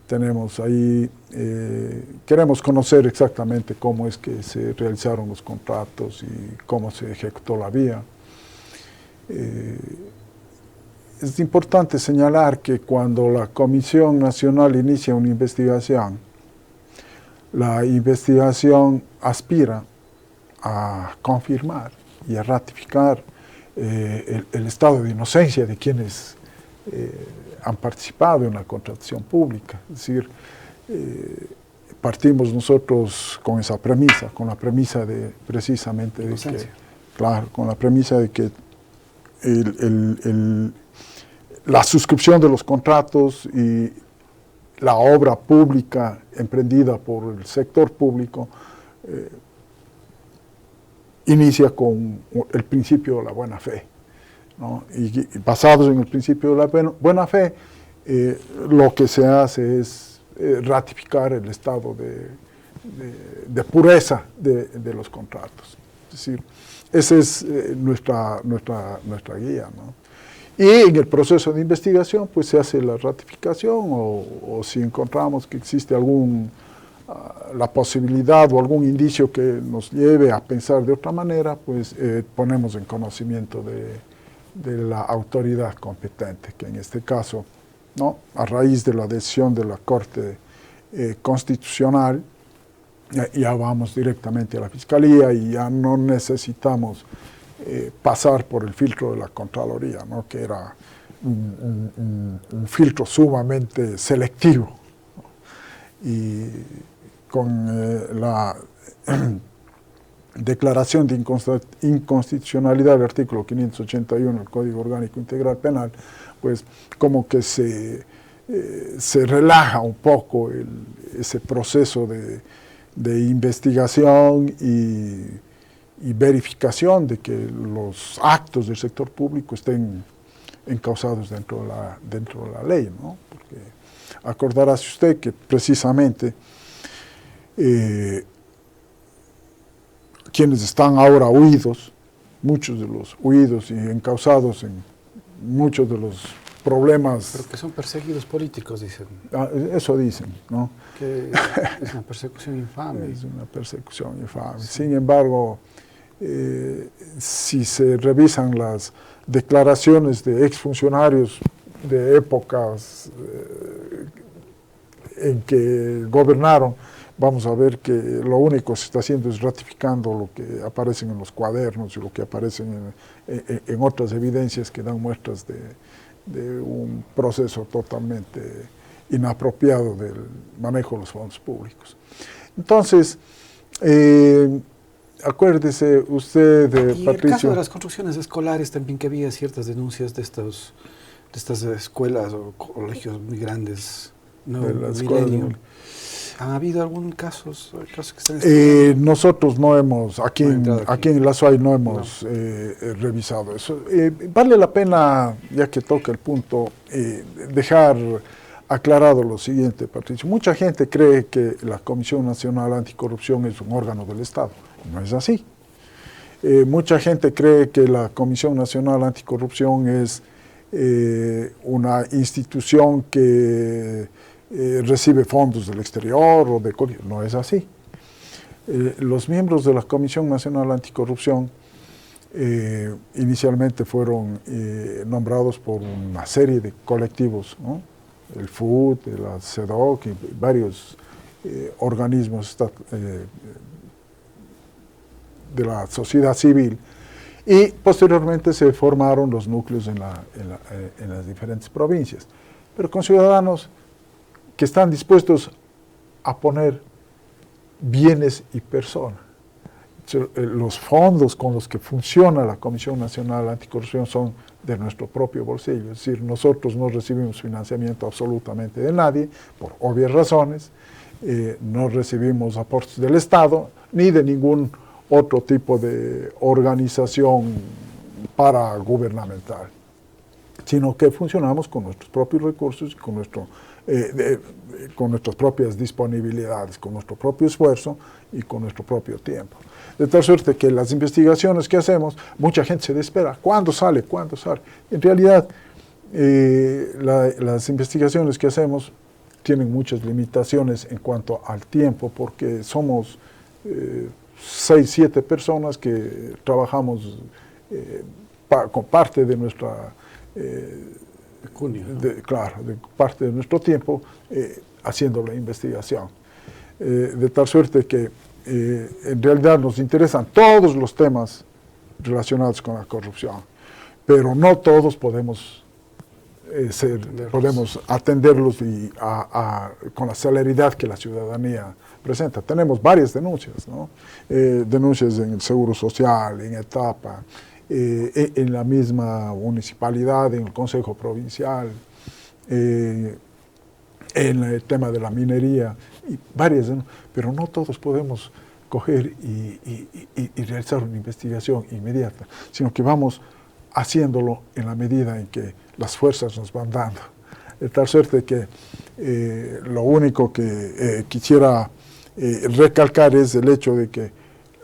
Speaker 8: tenemos ahí, queremos conocer exactamente cómo es que se realizaron los contratos y cómo se ejecutó la vía. Es importante señalar que cuando la Comisión Nacional inicia una investigación, la investigación aspira a confirmar y a ratificar el estado de inocencia de quienes han participado en la contratación pública. Es decir, partimos nosotros con esa premisa, con la premisa de precisamente de que, claro, con la premisa de que la suscripción de los contratos y la obra pública emprendida por el sector público inicia con el principio de la buena fe, ¿no? Y basados en el principio de la buena fe, lo que se hace es ratificar el estado de pureza de los contratos. Es decir, esa es nuestra guía, ¿no? Y en el proceso de investigación pues se hace la ratificación, o si encontramos que existe la posibilidad o algún indicio que nos lleve a pensar de otra manera, pues ponemos en conocimiento de la autoridad competente, que en este caso, ¿no?, a raíz de la decisión de la Corte Constitucional, ya vamos directamente a la Fiscalía y ya no necesitamos pasar por el filtro de la Contraloría, ¿no?, que era un filtro sumamente selectivo, ¿no? Y con la declaración de inconstitucionalidad del artículo 581 del Código Orgánico Integral Penal, pues como que se relaja un poco ese proceso de investigación y verificación de que los actos del sector público estén encausados dentro de la ley, ¿no? Porque acordará usted que precisamente quienes están ahora huidos muchos de los huidos y encausados en muchos de los problemas.
Speaker 1: Pero que son perseguidos políticos, dicen.
Speaker 8: Eso dicen, ¿no?
Speaker 1: Que es una persecución infame.
Speaker 8: Es una persecución infame. Sí. Sin embargo, si se revisan las declaraciones de exfuncionarios de épocas en que gobernaron, vamos a ver que lo único que se está haciendo es ratificando lo que aparece en los cuadernos y lo que aparece en otras evidencias que dan muestras de un proceso totalmente inapropiado del manejo de los fondos públicos. Entonces, acuérdese usted,
Speaker 1: y
Speaker 8: Patricio.
Speaker 1: el caso de las construcciones escolares también, que había ciertas denuncias de estas escuelas o colegios muy grandes, ¿no?
Speaker 8: De la escuela.
Speaker 1: ¿Ha habido algún casos que están
Speaker 8: nosotros no hemos, aquí en la SUAY no hemos revisado eso. Vale la pena, ya que toca el punto, dejar aclarado lo siguiente, Patricio. Mucha gente cree que la Comisión Nacional Anticorrupción es un órgano del Estado. No es así. Mucha gente cree que la Comisión Nacional Anticorrupción es una institución que recibe fondos del exterior o de colegio. No es así. Los miembros de la Comisión Nacional Anticorrupción inicialmente fueron nombrados por una serie de colectivos, ¿no? El FUD, la CEDOC y varios organismos de la sociedad civil, y posteriormente se formaron los núcleos en las diferentes provincias, pero con ciudadanos que están dispuestos a poner bienes y personas. Los fondos con los que funciona la Comisión Nacional Anticorrupción son de nuestro propio bolsillo, es decir, nosotros no recibimos financiamiento absolutamente de nadie, por obvias razones, no recibimos aportes del Estado, ni de ningún otro tipo de organización paragubernamental, sino que funcionamos con nuestros propios recursos, con nuestras propias disponibilidades, con nuestro propio esfuerzo y con nuestro propio tiempo. De tal suerte que las investigaciones que hacemos, mucha gente se desespera, ¿cuándo sale? ¿Cuándo sale? En realidad, las investigaciones que hacemos tienen muchas limitaciones en cuanto al tiempo, porque somos 6, 7 personas que trabajamos con parte de nuestra de parte de nuestro tiempo haciendo la investigación. De tal suerte que en realidad nos interesan todos los temas relacionados con la corrupción, pero no todos podemos atenderlos con la celeridad que la ciudadanía presenta. Tenemos varias denuncias, ¿no? Denuncias en el Seguro Social, en Etapa, en la misma municipalidad, en el Consejo Provincial, en el tema de la minería, y varias, ¿no? Pero no todos podemos coger y realizar una investigación inmediata, sino que vamos haciéndolo en la medida en que las fuerzas nos van dando. De tal suerte que lo único que quisiera recalcar es el hecho de que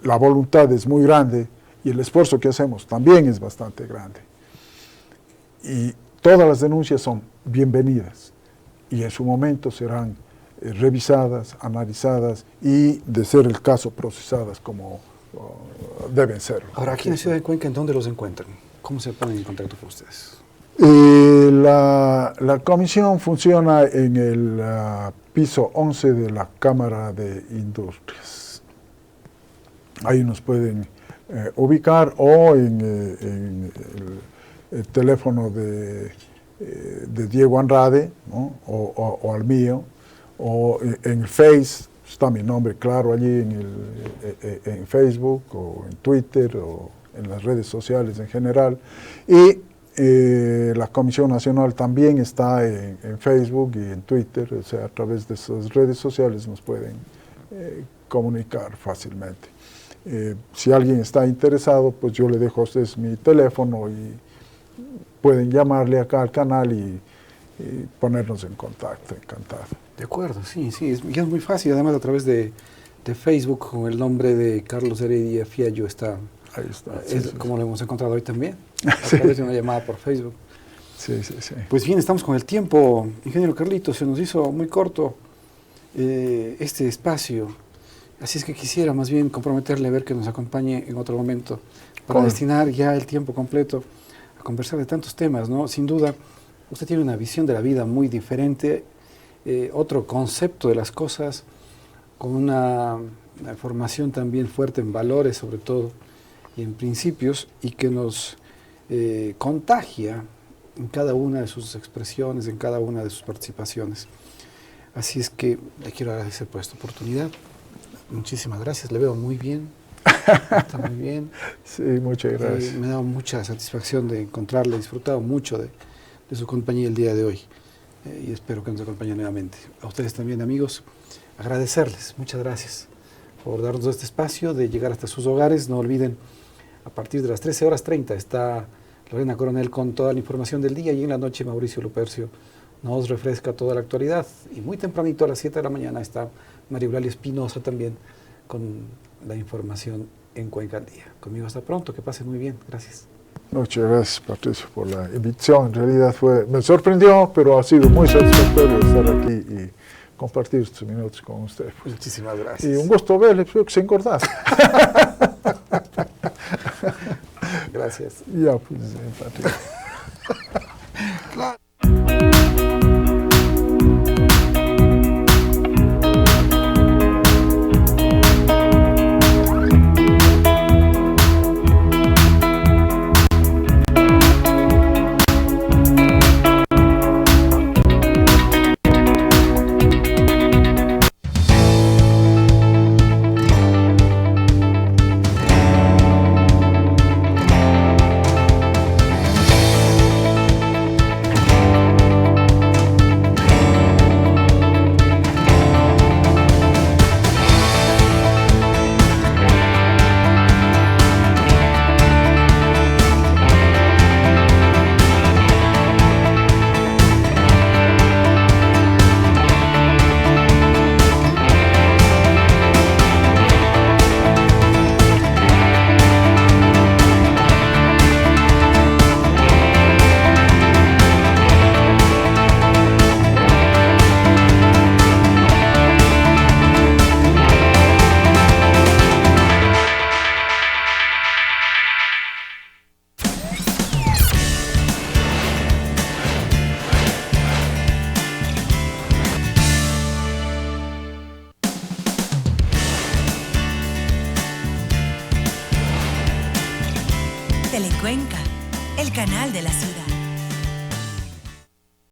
Speaker 8: la voluntad es muy grande y el esfuerzo que hacemos también es bastante grande. Y todas las denuncias son bienvenidas y en su momento serán revisadas, analizadas y, de ser el caso, procesadas como deben ser.
Speaker 1: Ahora, aquí en la ciudad de Cuenca, ¿en dónde los encuentran? ¿Cómo se ponen en contacto con ustedes?
Speaker 8: La comisión funciona en el piso 11 de la Cámara de Industrias. Ahí nos pueden ubicar, o en el teléfono de Diego Andrade, ¿no? o al mío, o en el Face, está mi nombre claro allí en Facebook o en Twitter o en las redes sociales en general, y la Comisión Nacional también está en Facebook y en Twitter, o sea, a través de esas redes sociales nos pueden comunicar fácilmente. Si alguien está interesado, pues yo le dejo a ustedes mi teléfono y pueden llamarle acá al canal y ponernos en contacto, encantado.
Speaker 1: De acuerdo, sí, es muy fácil, además a través de Facebook con el nombre de Carlos Heredia Fiallo está
Speaker 8: Ahí está.
Speaker 1: Es como lo hemos encontrado hoy también, a través de una llamada por Facebook.
Speaker 8: Sí.
Speaker 1: Pues bien, estamos con el tiempo. Ingeniero Carlitos, se nos hizo muy corto este espacio, así es que quisiera más bien comprometerle a ver que nos acompañe en otro momento para destinar ya el tiempo completo a conversar de tantos temas, ¿no? Sin duda, usted tiene una visión de la vida muy diferente, otro concepto de las cosas, con una formación también fuerte en valores sobre todo y en principios, y que nos contagia en cada una de sus expresiones, en cada una de sus participaciones. Así es que le quiero agradecer por esta oportunidad. Muchísimas gracias, le veo muy bien, está muy bien.
Speaker 8: Sí, muchas gracias.
Speaker 1: Me ha dado mucha satisfacción de encontrarle, he disfrutado mucho de su compañía el día de hoy y espero que nos acompañe nuevamente. A ustedes también, amigos, agradecerles, muchas gracias por darnos este espacio de llegar hasta sus hogares. No olviden, a partir de las 13:30 está Lorena Coronel con toda la información del día y en la noche Mauricio Lupercio nos refresca toda la actualidad. Y muy tempranito a las 7 de la mañana está María Eulalia Espinosa también con la información en Cuenca al Día. Conmigo hasta pronto, que pase muy bien. Gracias.
Speaker 8: Muchas gracias, Patricio, por la invitación. En realidad me sorprendió, pero ha sido muy satisfactorio estar aquí y compartir estos minutos con usted. Pues.
Speaker 1: Muchísimas gracias.
Speaker 8: Y un gusto verle, espero que se engordase.
Speaker 1: Gracias.
Speaker 8: Ya, pues, Patricio.
Speaker 3: Telecuenca, el canal de la ciudad.